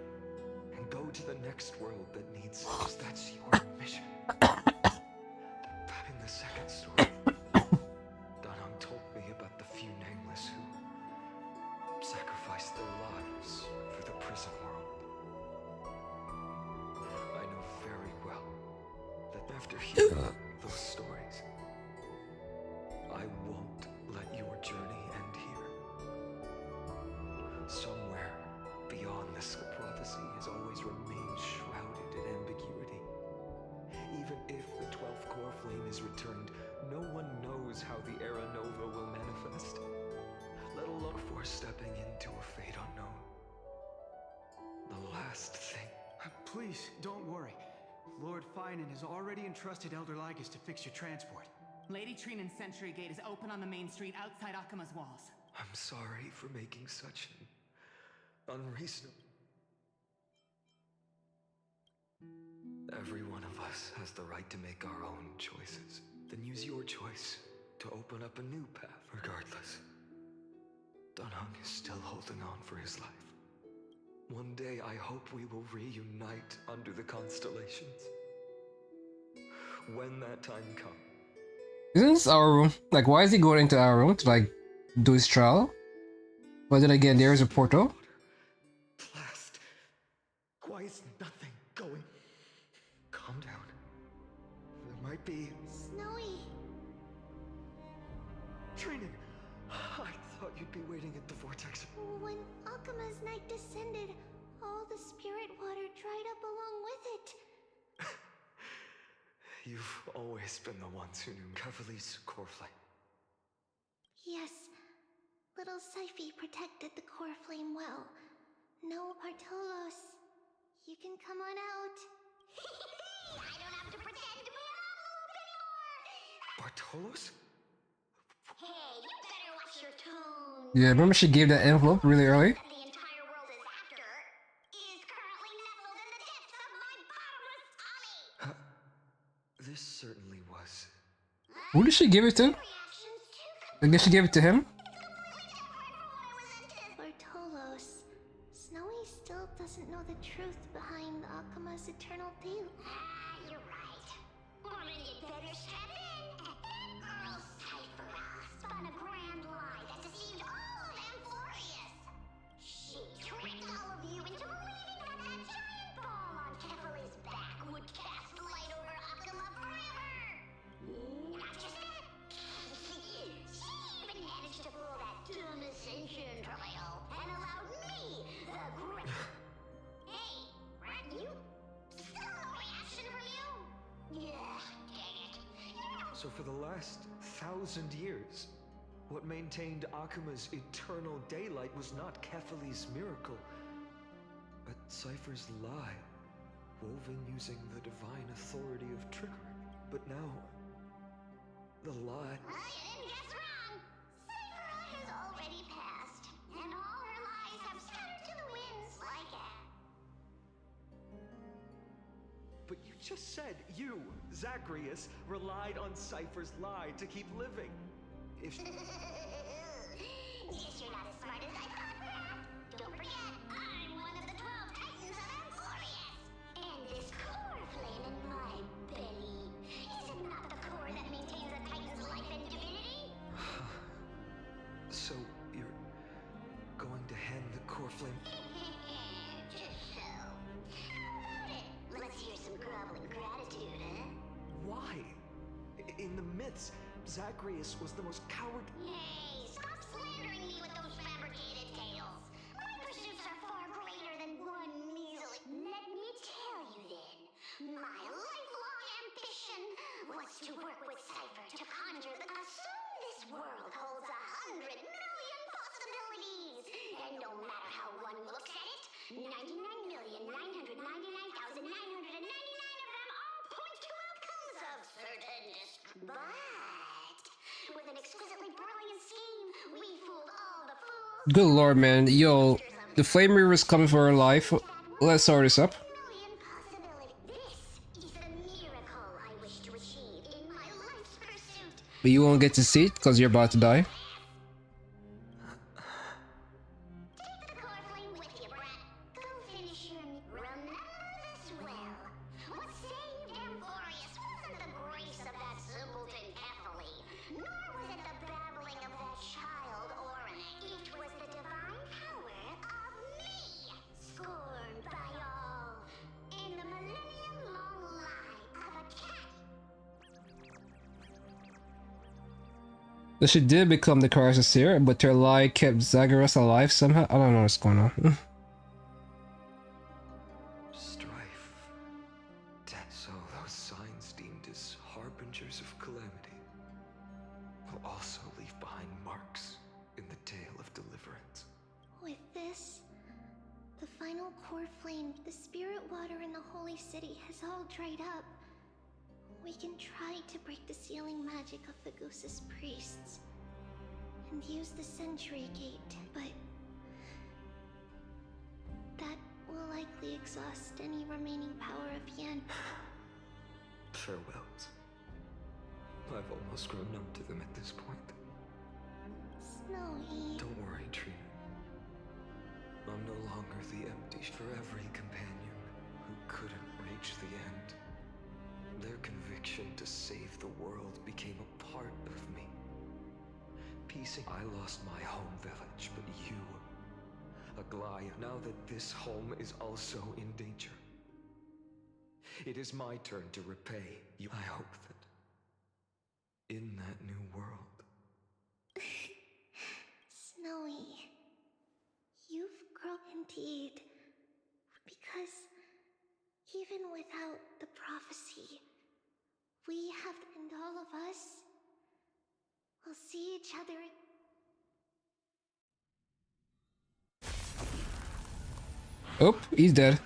and go to the next world that needs us. That's your mission. In the second story, Dunhung told me about the few nameless who sacrificed their lives for the prison world. I know very well that after hearing those stories, I won't let your journey end here. Somewhere beyond this, the prophecy has always remained shrouded in ambiguity. Even if the 12th core flame is returned, no one knows how the Era Nova will manifest, let alone before stepping into a fate unknown. The last thing... Please, don't worry. Lord Finan has already entrusted Elder Lygus to fix your transport. Lady Trinan's Sentry Gate is open on the main street outside Akuma's walls. I'm sorry for making such an unreasonable... Every one of us has the right to make our own choices. Then use your choice to to open up a new path. Regardless, Dunhung is still holding on for his life. One day I hope we will reunite under the constellations. When that time comes. Isn't this our room? Like, why is he going into our room to, like, do his trial? But then again, there's a portal. Blast. Why is nothing going? Calm down. There might be... Snowy. Training. I thought you'd be waiting at the vortex. When Akuma's night descended, all the spirit water dried up along with it. You've always been the ones who knew Cavalli's core flame. Yes. Little Syphi protected the core flame well. No, Bartolos. You can come on out. I don't have to pretend to be an envelope anymore! Bartolos? Hey, you better watch your tone. Yeah, remember she gave that envelope really early? That the entire world is after is currently nestled in the depths of my bottomless tummy! This certainly was. Who did she give it to? I guess she gave it to him? Bartolos, Snowy still doesn't know the truth behind Akuma's eternal deal. You're right. Woman, you'd better step in. That girl Cyphera spun a grand lie that deceived all of Amphorius. She tricked all of you into believing that that giant ball on Kefali's back would cast light over Akuma forever. Not just that. She even managed to fool that dumb Ascension trial and allowed me, the great... Hey, Rat, you... Still no reaction from you? Yeah, dang it. So for the last 1,000 years, what maintained Akuma's eternal daylight was not Kefali's miracle, but Cypher's lie, woven using the divine authority of trickery. But now, the lie... You didn't guess wrong. Cyphera has already passed, and all her lies have scattered to the winds like But you just said you, Zacharias, relied on Cypher's lie to keep living. If... Guess you're not as smart as I thought, perhaps. Don't forget, I'm one of the 12 Titans of Amphorius. And this core flame in my belly, is it not the core that maintains a Titan's life and divinity? So, you're going to hand the core flame... Just so. How about it? Let's hear some groveling gratitude, huh? Why? In the myths, Zacharias was the most coward... Hey, stop slandering me with those fabricated tales. My pursuits are far greater than one measly... Let me tell you then. My lifelong ambition was to work with Cypher to conjure the... Soon this world holds 100 million possibilities. And no matter how one looks at it, 99,999,999 of them all point to outcomes of certain But with an exquisitely brilliant scheme, we fooled all the fools. Good lord, man. Yo, the Flame Reaver's coming for her life. Let's sort this up. This is the miracle I wish to achieve in my life's pursuit. But you won't get to see it because you're about to die. Take the core flame with you, brat. Go finish your... Remember this well. What saved Amphorius wasn't the grace of that simpleton Kefali, nor was it the babbling of that child Orin. It was the divine power of me, scorned by all, in the millennium-long lie of a cat. So she did become the crisis here, but her lie kept Zagreus alive somehow. I don't know what's going on. Strife. Death. So those signs deemed as harbingers of calamity will also leave behind marks in the tale of deliverance. With this, the final core flame, the spirit water in the holy city has all dried up. We can try to break the sealing magic of the Goose's priests and use the Century Gate, but that will likely exhaust any remaining power of Yen. Farewells. I've almost grown numb to them at this point. Snowy. Don't worry, Trina. I'm no longer the empty for every companion who couldn't reach the end. Their conviction to save the world became a part of me. Piecing, I lost my home village, but you, Aglaya, now that this home is also in danger, it is my turn to repay you. I hope that in that new world... Snowy, you've grown indeed. Because even without the prophecy, we have, and all of us, will see each other. Oh, he's dead.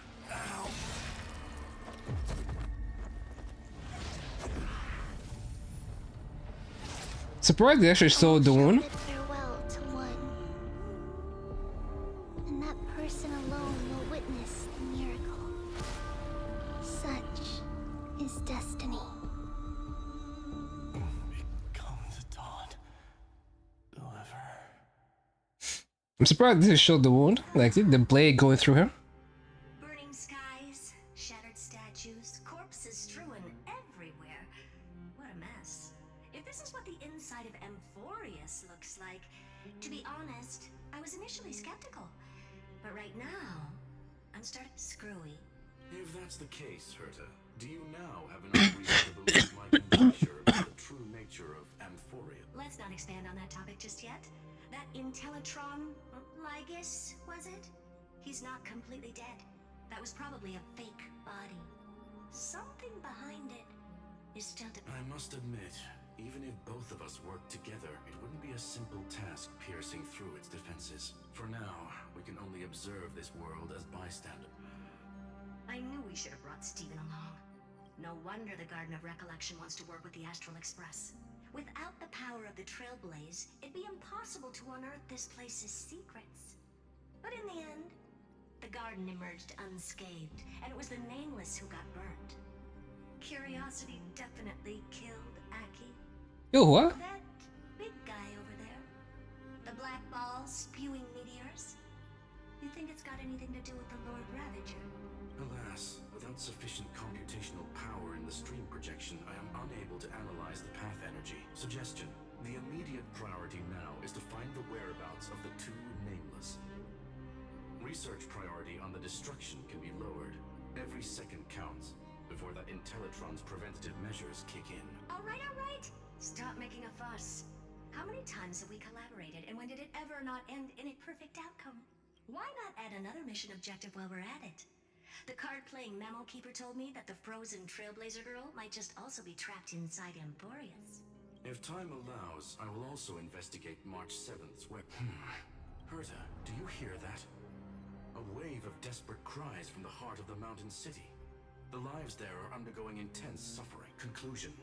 Surprised they actually sold the wound. Farewell to one, and that person alone will witness the miracle. Such is destiny. Become the dawn. Whoever. I'm surprised this showed the wound, like the blade going through him. Burning skies, shattered statues, corpses strewn everywhere. What a mess. If this is what the inside of Amphorius looks like, to be honest, I was initially skeptical. But right now, I'm starting screwy. If that's the case, Herta, do you now have enough reason to believe my conjecture about the true nature of Amphoria? Let's not expand on that topic just yet. That Intellitron, Ligus, was it? He's not completely dead. That was probably a fake body. Something behind it is still to... I must admit, even if both of us worked together, it wouldn't be a simple task piercing through its defenses. For now, we can only observe this world as bystanders. I knew we should have brought Stephen along. No wonder the Garden of Recollection wants to work with the Astral Express. Without the power of the Trailblaze, it'd be impossible to unearth this place's secrets. But in the end, the garden emerged unscathed, and it was the Nameless who got burnt. Curiosity definitely killed Aki. Yo, what? That big guy over there, the black ball spewing meteors, you think it's got anything to do with the Lord Ravager? Alas, without sufficient computational power in the stream projection, I am unable to analyze the path energy. Suggestion: the immediate priority now is to find the whereabouts of the two Nameless. Research priority on the destruction can be lowered. Every second counts before that Intellitron's preventative measures kick in. All right, all right. Stop making a fuss. How many times have we collaborated, and when did it ever not end in a perfect outcome? Why not add another mission objective while we're at it? The card-playing memo keeper told me that the frozen Trailblazer girl might just also be trapped inside Amphorius. If time allows, I will also investigate March 7th's web. Herta, do you hear that? A wave of desperate cries from the heart of the mountain city. The lives there are undergoing intense suffering. Conclusion: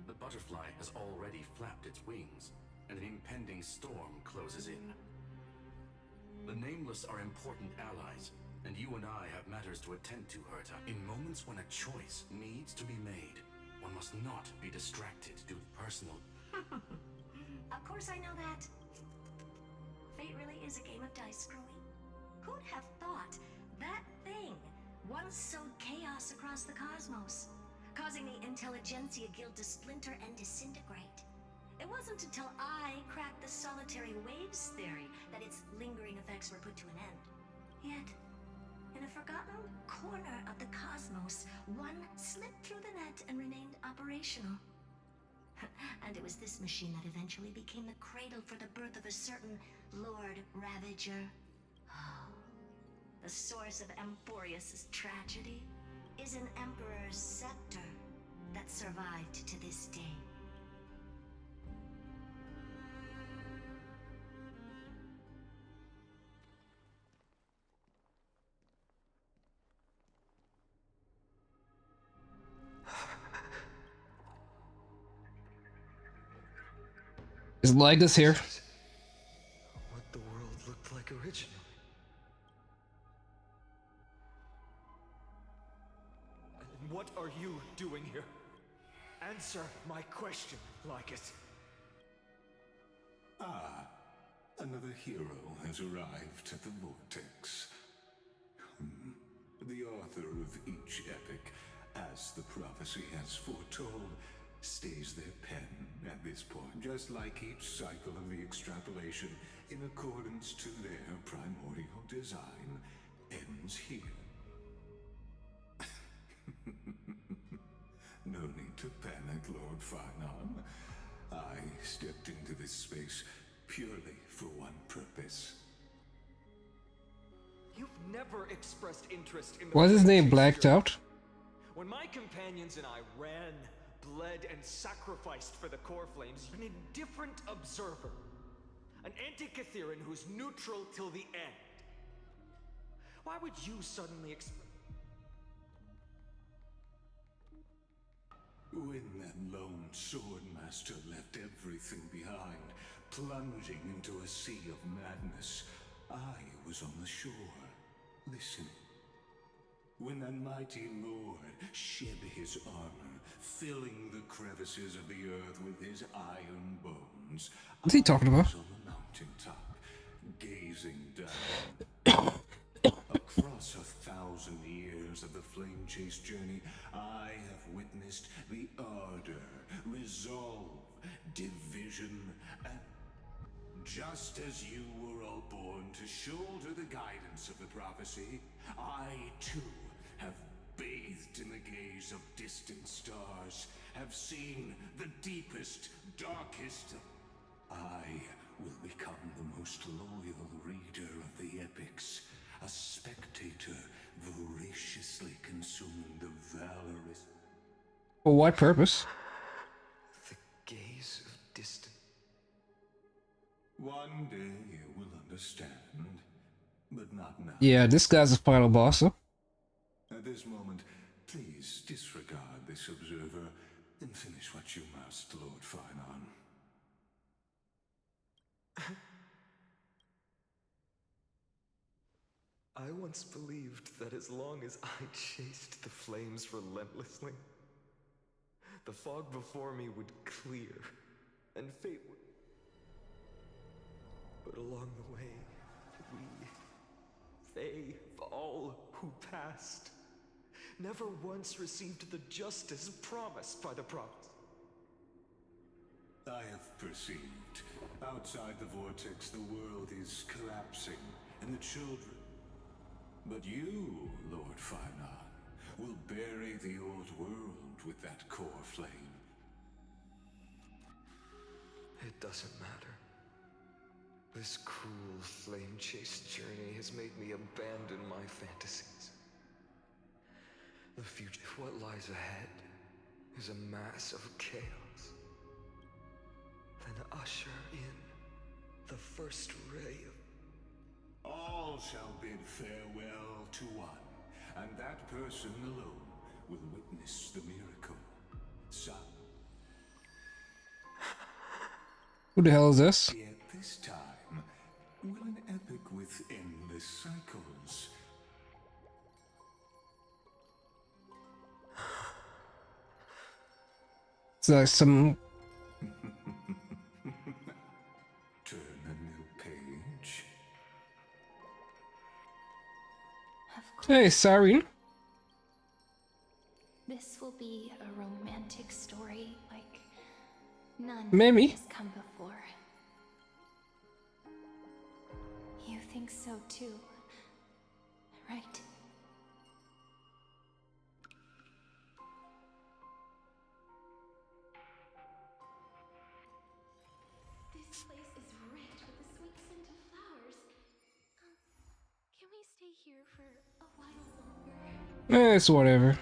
the butterfly has already flapped its wings, and an impending storm closes in. The Nameless are important allies, and you and I have matters to attend to, Herta. In moments when a choice needs to be made, one must not be distracted due to personal... Of course I know that. Fate really is a game of dice, Screwy. Who'd have thought that thing once sowed chaos across the cosmos, causing the Intelligentsia Guild to splinter and disintegrate? It wasn't until I cracked the solitary waves theory that its lingering effects were put to an end. Yet, in a forgotten corner of the cosmos, one slipped through the net and remained operational. And it was this machine that eventually became the cradle for the birth of a certain Lord Ravager. The source of Amphorius' tragedy is an Emperor's scepter that survived to this day. Is Ligus here? What the world looked like originally. What are you doing here? Answer my question, Lycus. Ah, another hero has arrived at the Vortex. The author of each epic, as the prophecy has foretold, stays their pen at this point, just like each cycle of the extrapolation, in accordance to their primordial design, ends here. No need to panic, Lord Finon. I stepped into this space purely for one purpose. You've never expressed interest in the Was his name Chase blacked journey. out? When my companions and I ran, bled, and sacrificed for the core flames, an indifferent observer. An anti-Catharan who's neutral till the end. Why would you suddenly When that lone swordmaster left everything behind, plunging into a sea of madness, I was on the shore, listening. When that mighty lord shed his armor, filling the crevices of the earth with his iron bones, What's he talking I about? was on the mountaintop, gazing down. Across 1,000 years of the Flame Chase journey, I have witnessed the ardor, resolve, division, and just as you were all born to shoulder the guidance of the prophecy, I too have bathed in the gaze of distant stars, have seen the deepest, darkest. I will become the most loyal reader of the epics, a spectator voraciously consuming the valorous. For what purpose? The gaze of distant. One day you will understand, but not now. Yeah, this guy's the final boss. Huh? At this moment, please disregard this observer and finish what you must, Lord Finon. I once believed that as long as I chased the flames relentlessly, the fog before me would clear, and fate would... But along the way, they, all who passed, never once received the justice promised by the prophets. I have perceived. Outside the vortex, the world is collapsing, and the children... But you, Lord Finon, will bury the old world with that core flame. It doesn't matter. This cruel flame chase journey has made me abandon my fantasies. The future, what lies ahead, is a mass of chaos. Then usher in the first ray of... All shall bid farewell to one, and that person alone will witness the miracle. Son. Who the hell is this? Yet this time, will an epic with endless cycles. It's like some... Turn a new page. Hey, Cyrene. This will be a romantic story like none Maybe. has come before. You think so too, right? This place is rich with the sweet scent of flowers. Can we stay here for a while longer? It's whatever.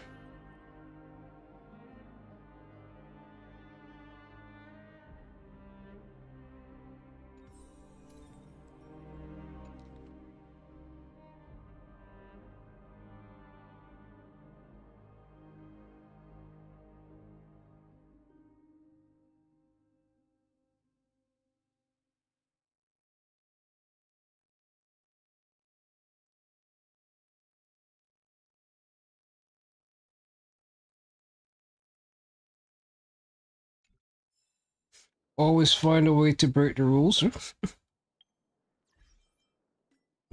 Always find a way to break the rules.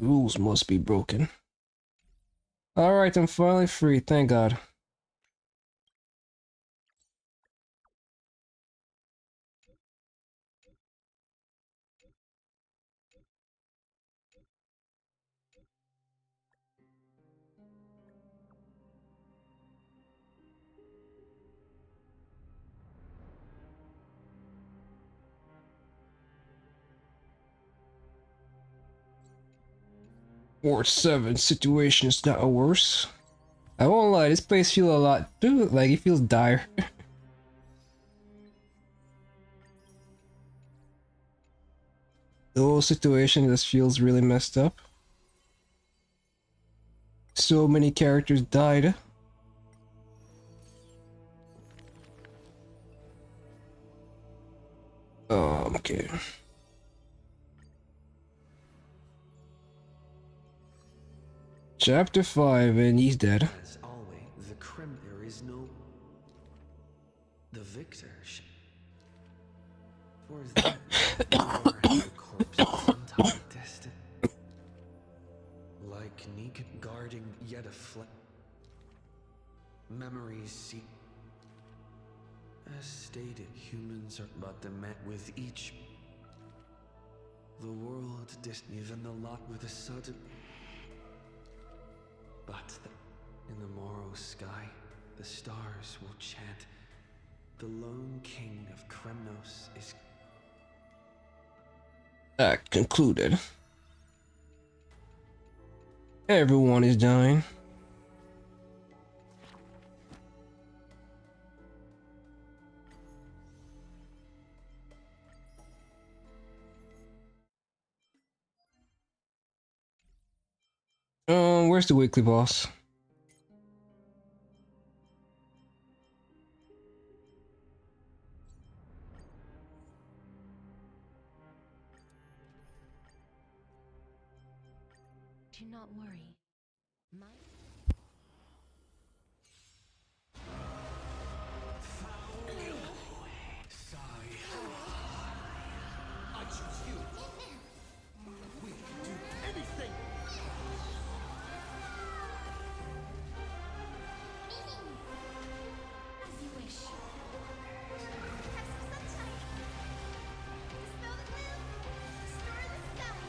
Rules must be broken. Alright, I'm finally free, thank God. Ward 7 situation is not worse. I won't lie, this place feels a lot, dude, like it feels dire. The whole situation just feels really messed up. So many characters died. Okay. Chapter 5 and he's dead. As always, there is no... The victor for that, the corpse sometime distant. Like Neek guarding yet a memories see. As stated, humans are but the met with each. The world distant, even the lot with a sudden. But in the morrow sky, the stars will chant. The lone king of Kremnos is... Act concluded. Everyone is dying. Where's the weekly boss? Do not worry. My I choose you. We can do anything. As you wish. Have some sunshine. Dispel the gloom. Restore the skies.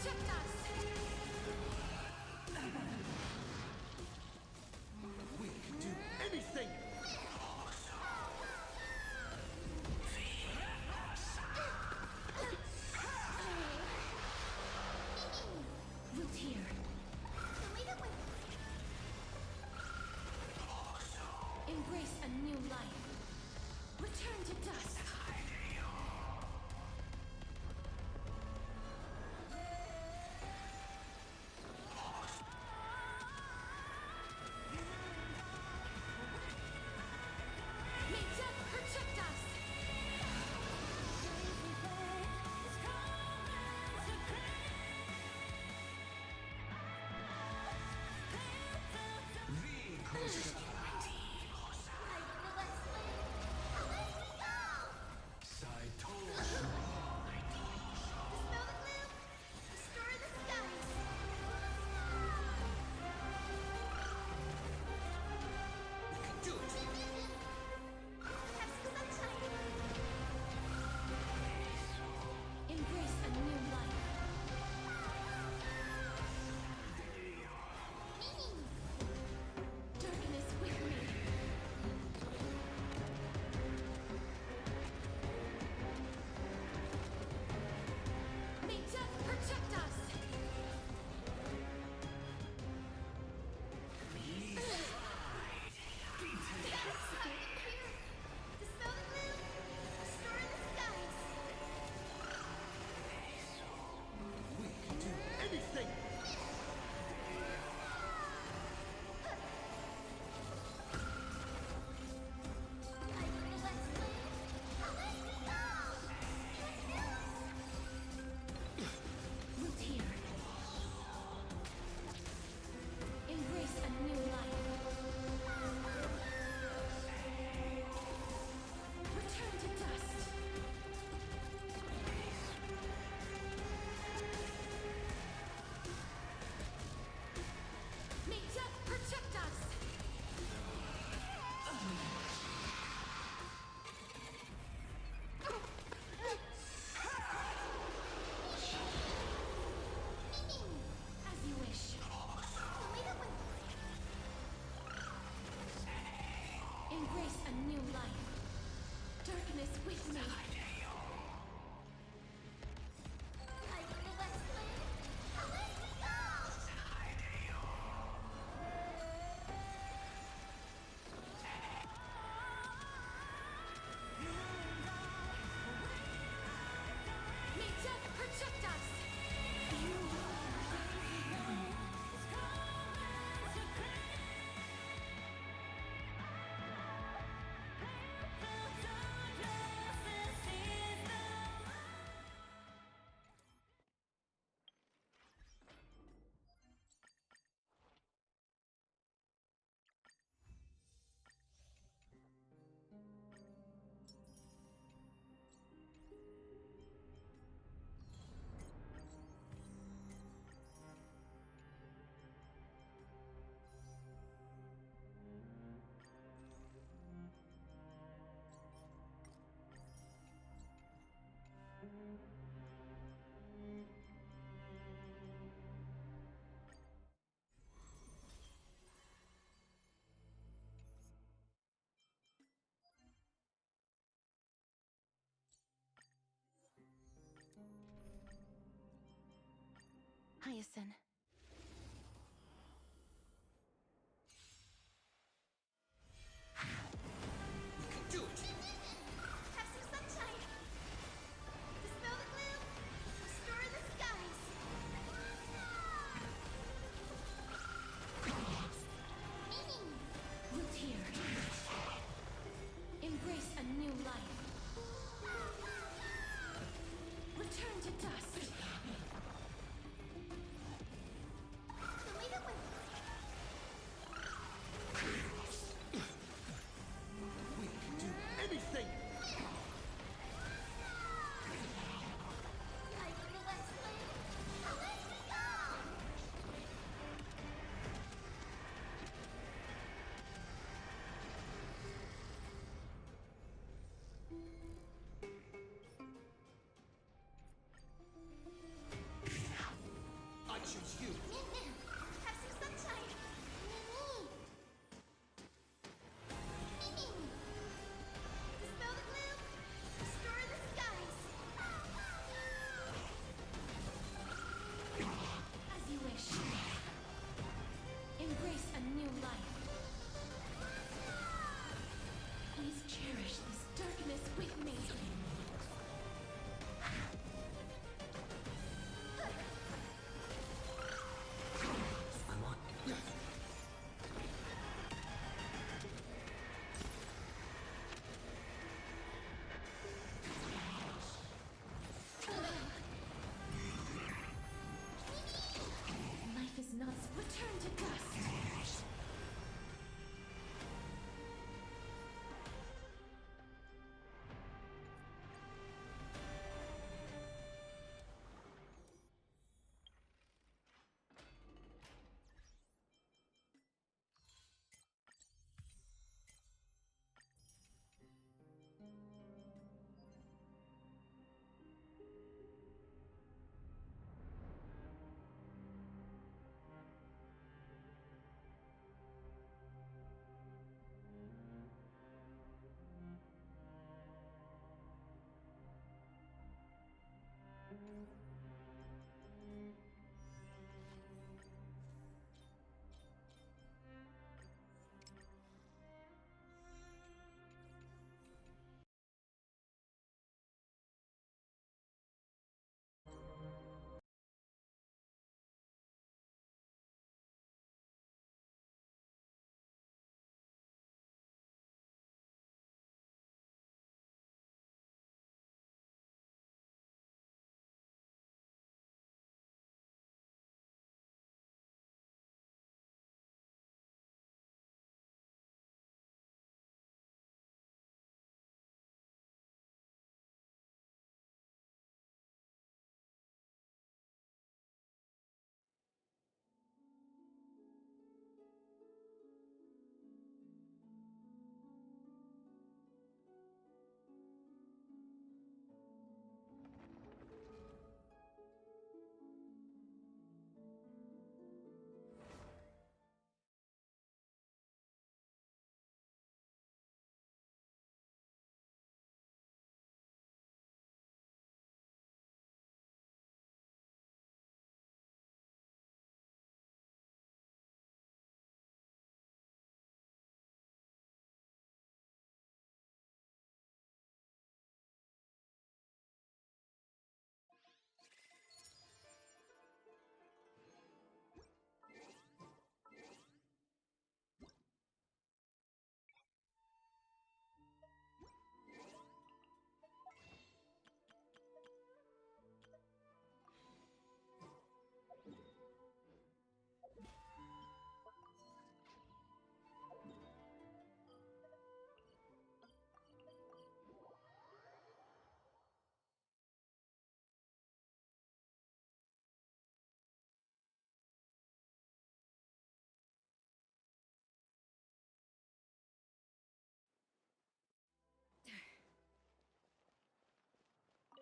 protect us! We can do anything! Root here. Embrace a new life. Return to dust. May death protect us. Embrace a new life. Darkness with me. May death protect us. We can do anything! Root here. Embrace a new life. Return to dust. May death protect us. As you wish. Embrace a new life. Darkness with me. May death protect us. Hyacinth. Do it! Have some sunshine. Dispel the gloom. Restore the skies. Root here. Embrace a new life. Return to dust.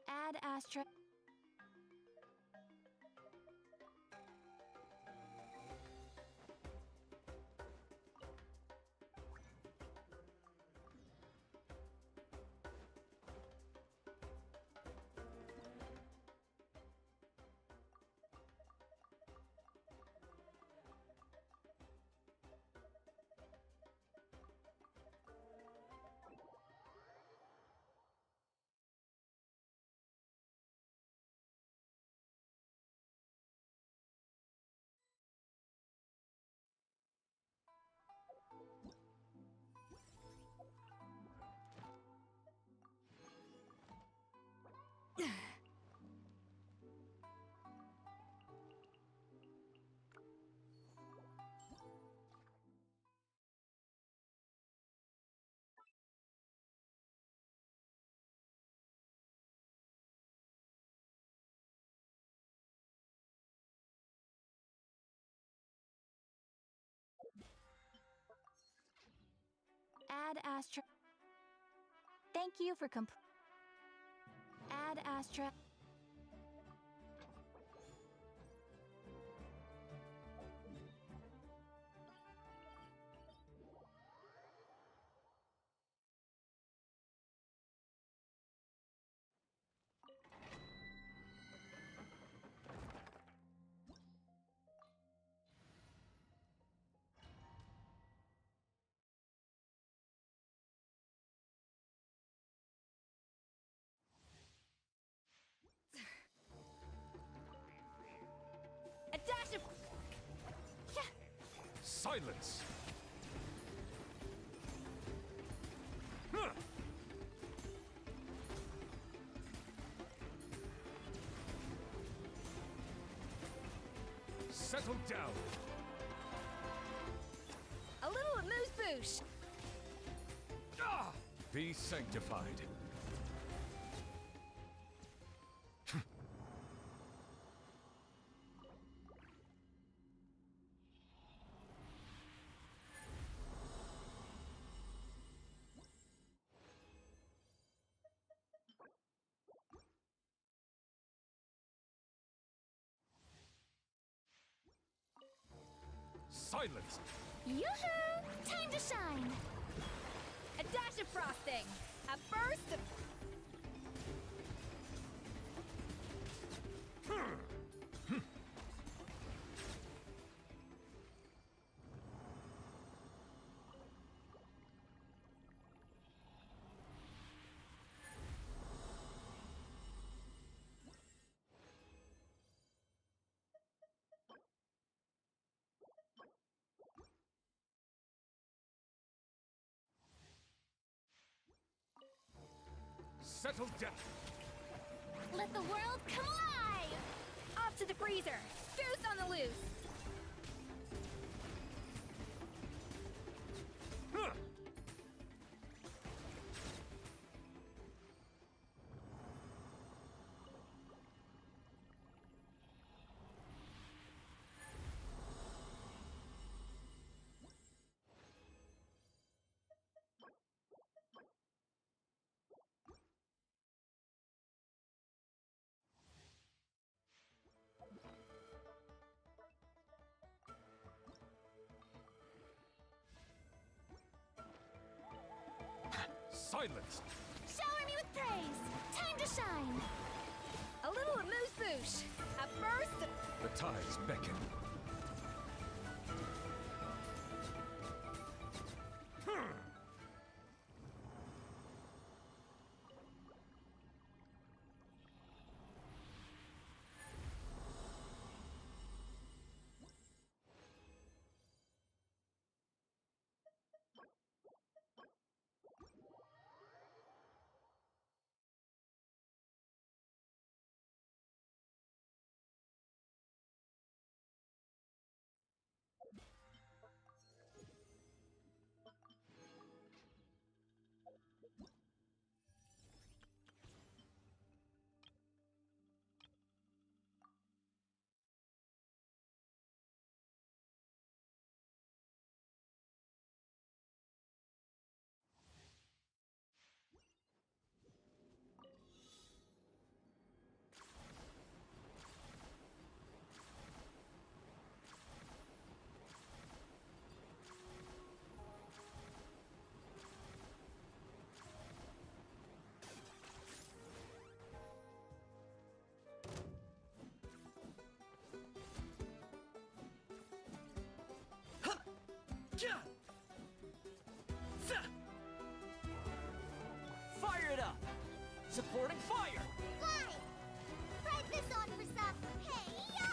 Add Astra. Add Astra. Thank you for Add Astra. A dash of. Silence! Huh. Settle down! A little amuse-bouche. Ah! Be sanctified. Silence! Yoo-hoo! Time to shine! A dash of frosting! A burst of... Settle down! Let the world come alive! Off to the freezer! Goose on the loose! Huh. Silence! Shower me with praise! Time to shine! A little amuse-bouche! A burst of... The tides beckon. supporting fire! Fly! Ride this on for some. Hey-ya!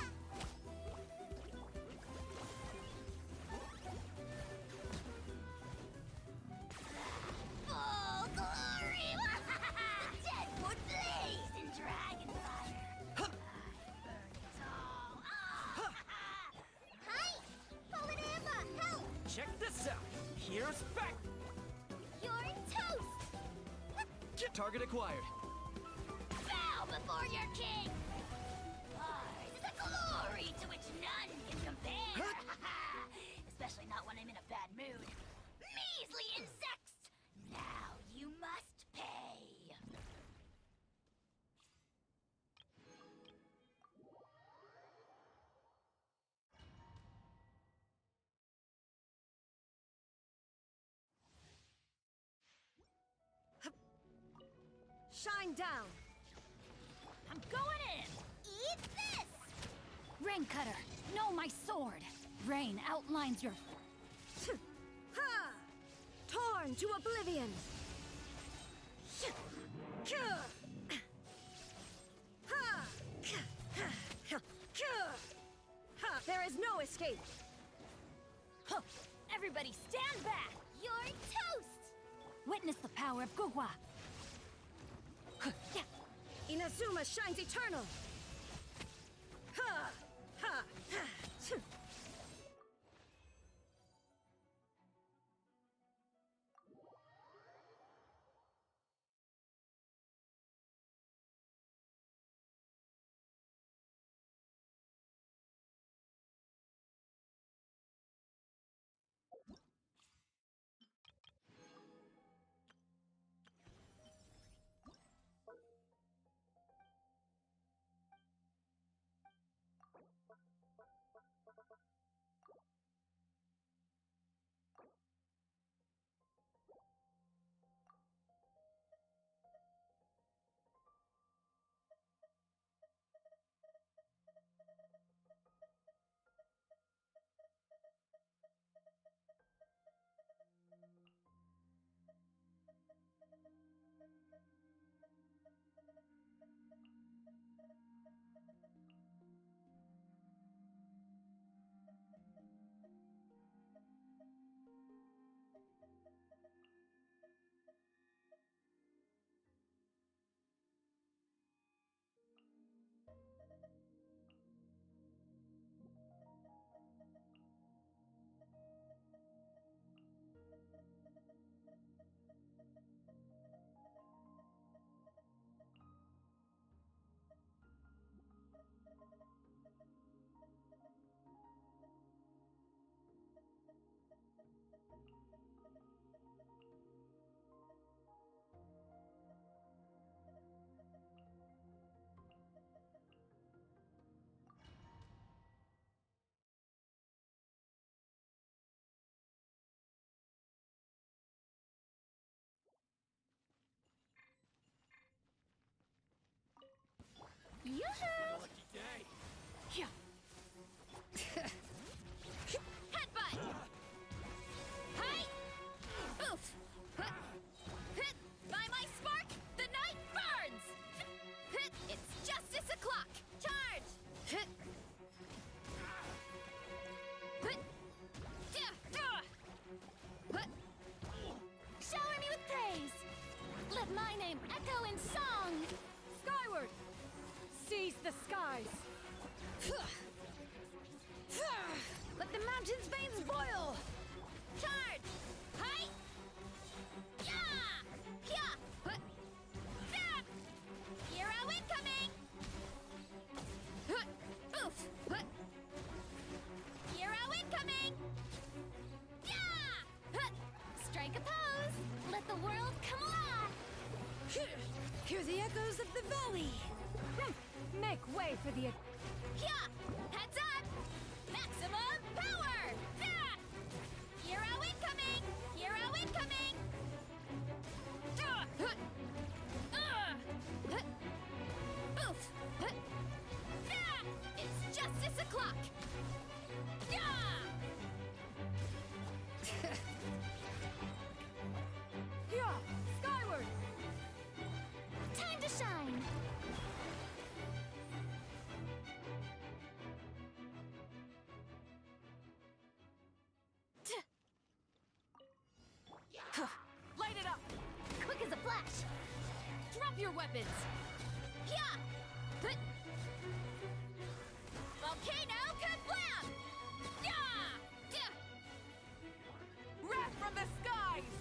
Full glory! The dead would blaze in dragon fire. I burn it all. Hi! Fallen Amber, help! Check this out! Here's back! You're toast! Target acquired. Bow before your king! Ours is a glory to which none can compare! Especially not when I'm in a bad mood. Measly insects! Now you must pay! Shine down! I'm going in! Eat this! Rain Cutter, know my sword. Rain outlines your... Ha! Torn to oblivion! Ha! There is no escape! Everybody stand back! You're toast! Witness the power of Gugwa. Inazuma shines eternal! Ha! Ha! Ha! Yoo-hoo! Lucky day! Yeah. Headbutt! Hi! Oof! Hit! By my spark, the night burns! Hit! It's justice o'clock! Charge! Hit! Hit! Hit! Shower me with praise! Let my name echo in song! Skyward! Seize the skies! Let the mountain's veins boil! Charge! Hi! Yeah! Yeah! Huh! Yeah! Hero incoming! Huh! Oof! Huh! Hero incoming! Yeah! Huh! Strike a pose! Let the world come alive! Hear the echoes of the valley! Make way for the... Yeah! Heads up! Maximum power! Yeah! Hero incoming! Hero incoming! Oof! It's justice o'clock! Yeah! Yeah! Skyward! Time Drop your weapons! Yeah! Volcano kablam! Yeah! Wrath from the skies!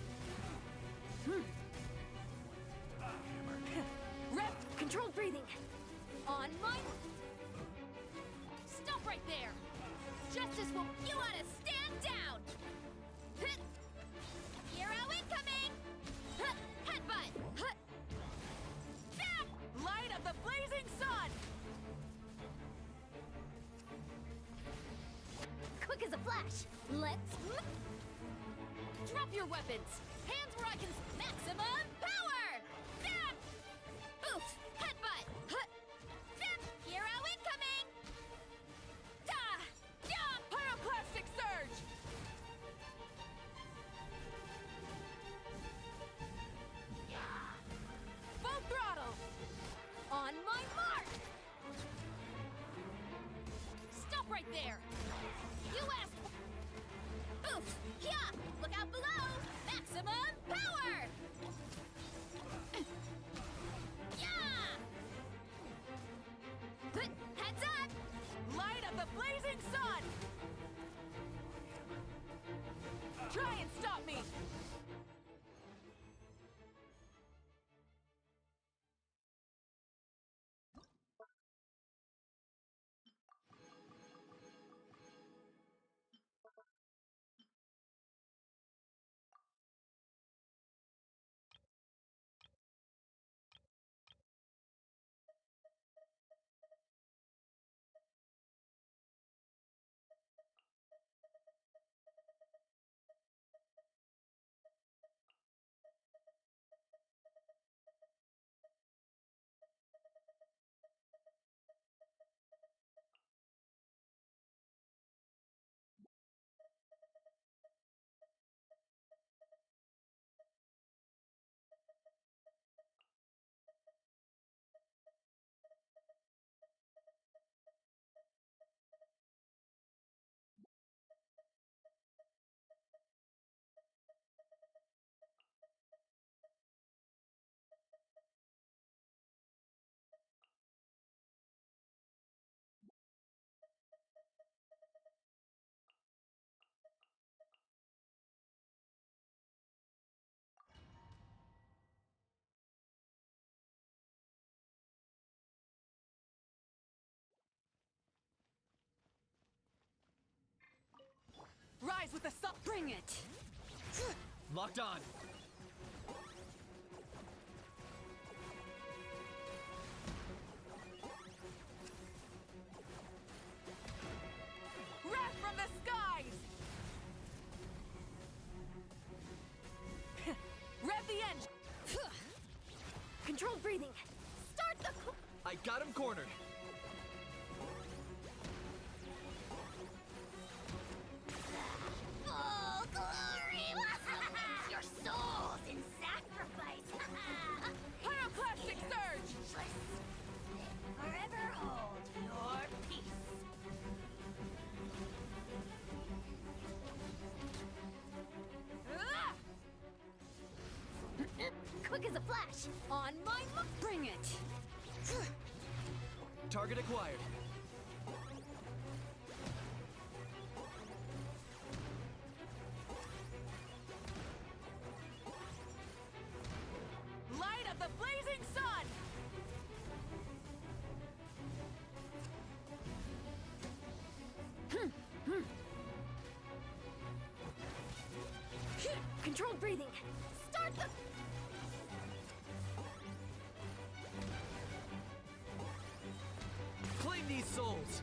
Rep, controlled breathing. On my... Stop right there! Justice will... You ought to stand down! Hero incoming! Headbutt! Light of the blazing sun! Quick as a flash. Let's... Drop your weapons! Hands where I can... Maximum power! Zap! Oof! Headbutt! Zap! Hero incoming! Da! Yum! Pyroclastic surge! Full throttle! On my mark! Stop right there! You asked... Oof! Yeah! Look out below! Maximum power! Yeah! Heads up! Light of the blazing sun! Try and stop me! Rise with the sun! Bring it! Locked on. Wrath from the skies! Rev the engine! Controlled breathing. Start the... I got him cornered. Full glory! Your souls in sacrifice! Pyroclastic surge! Forever hold your peace. Quick as a flash. On my mark! Bring it! Target acquired. Light of the blazing sun! Controlled breathing. Start the... Claim these souls.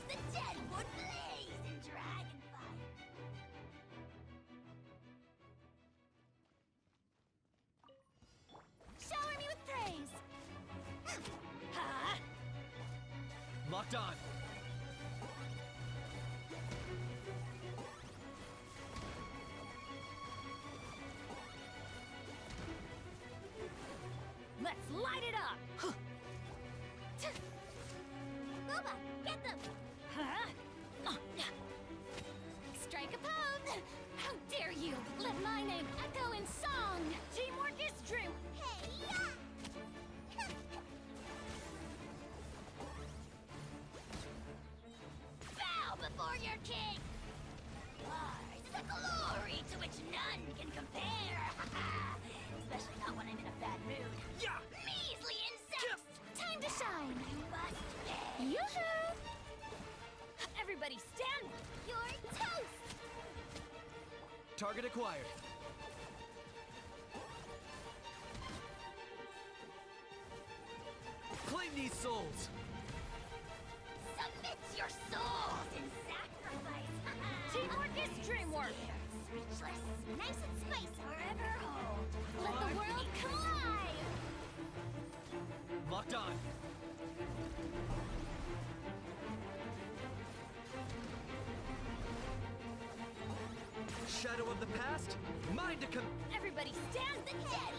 The dead would blaze in dragonfire. Shower me with praise! Huh? Locked on. Let's light it up! Booba, get them! Huh? Strike a pose! How dare you! Let my name echo in song! Teamwork is true! Yoo-hoo! Everybody stand! You're toast! Target acquired. Claim these souls! Submit your souls in sacrifice! Teamwork is dreamwork! Speechless, nice and spicy forever hold. Let the world come alive! Locked on. Shadow of the past, mine to come. Everybody stand the dead!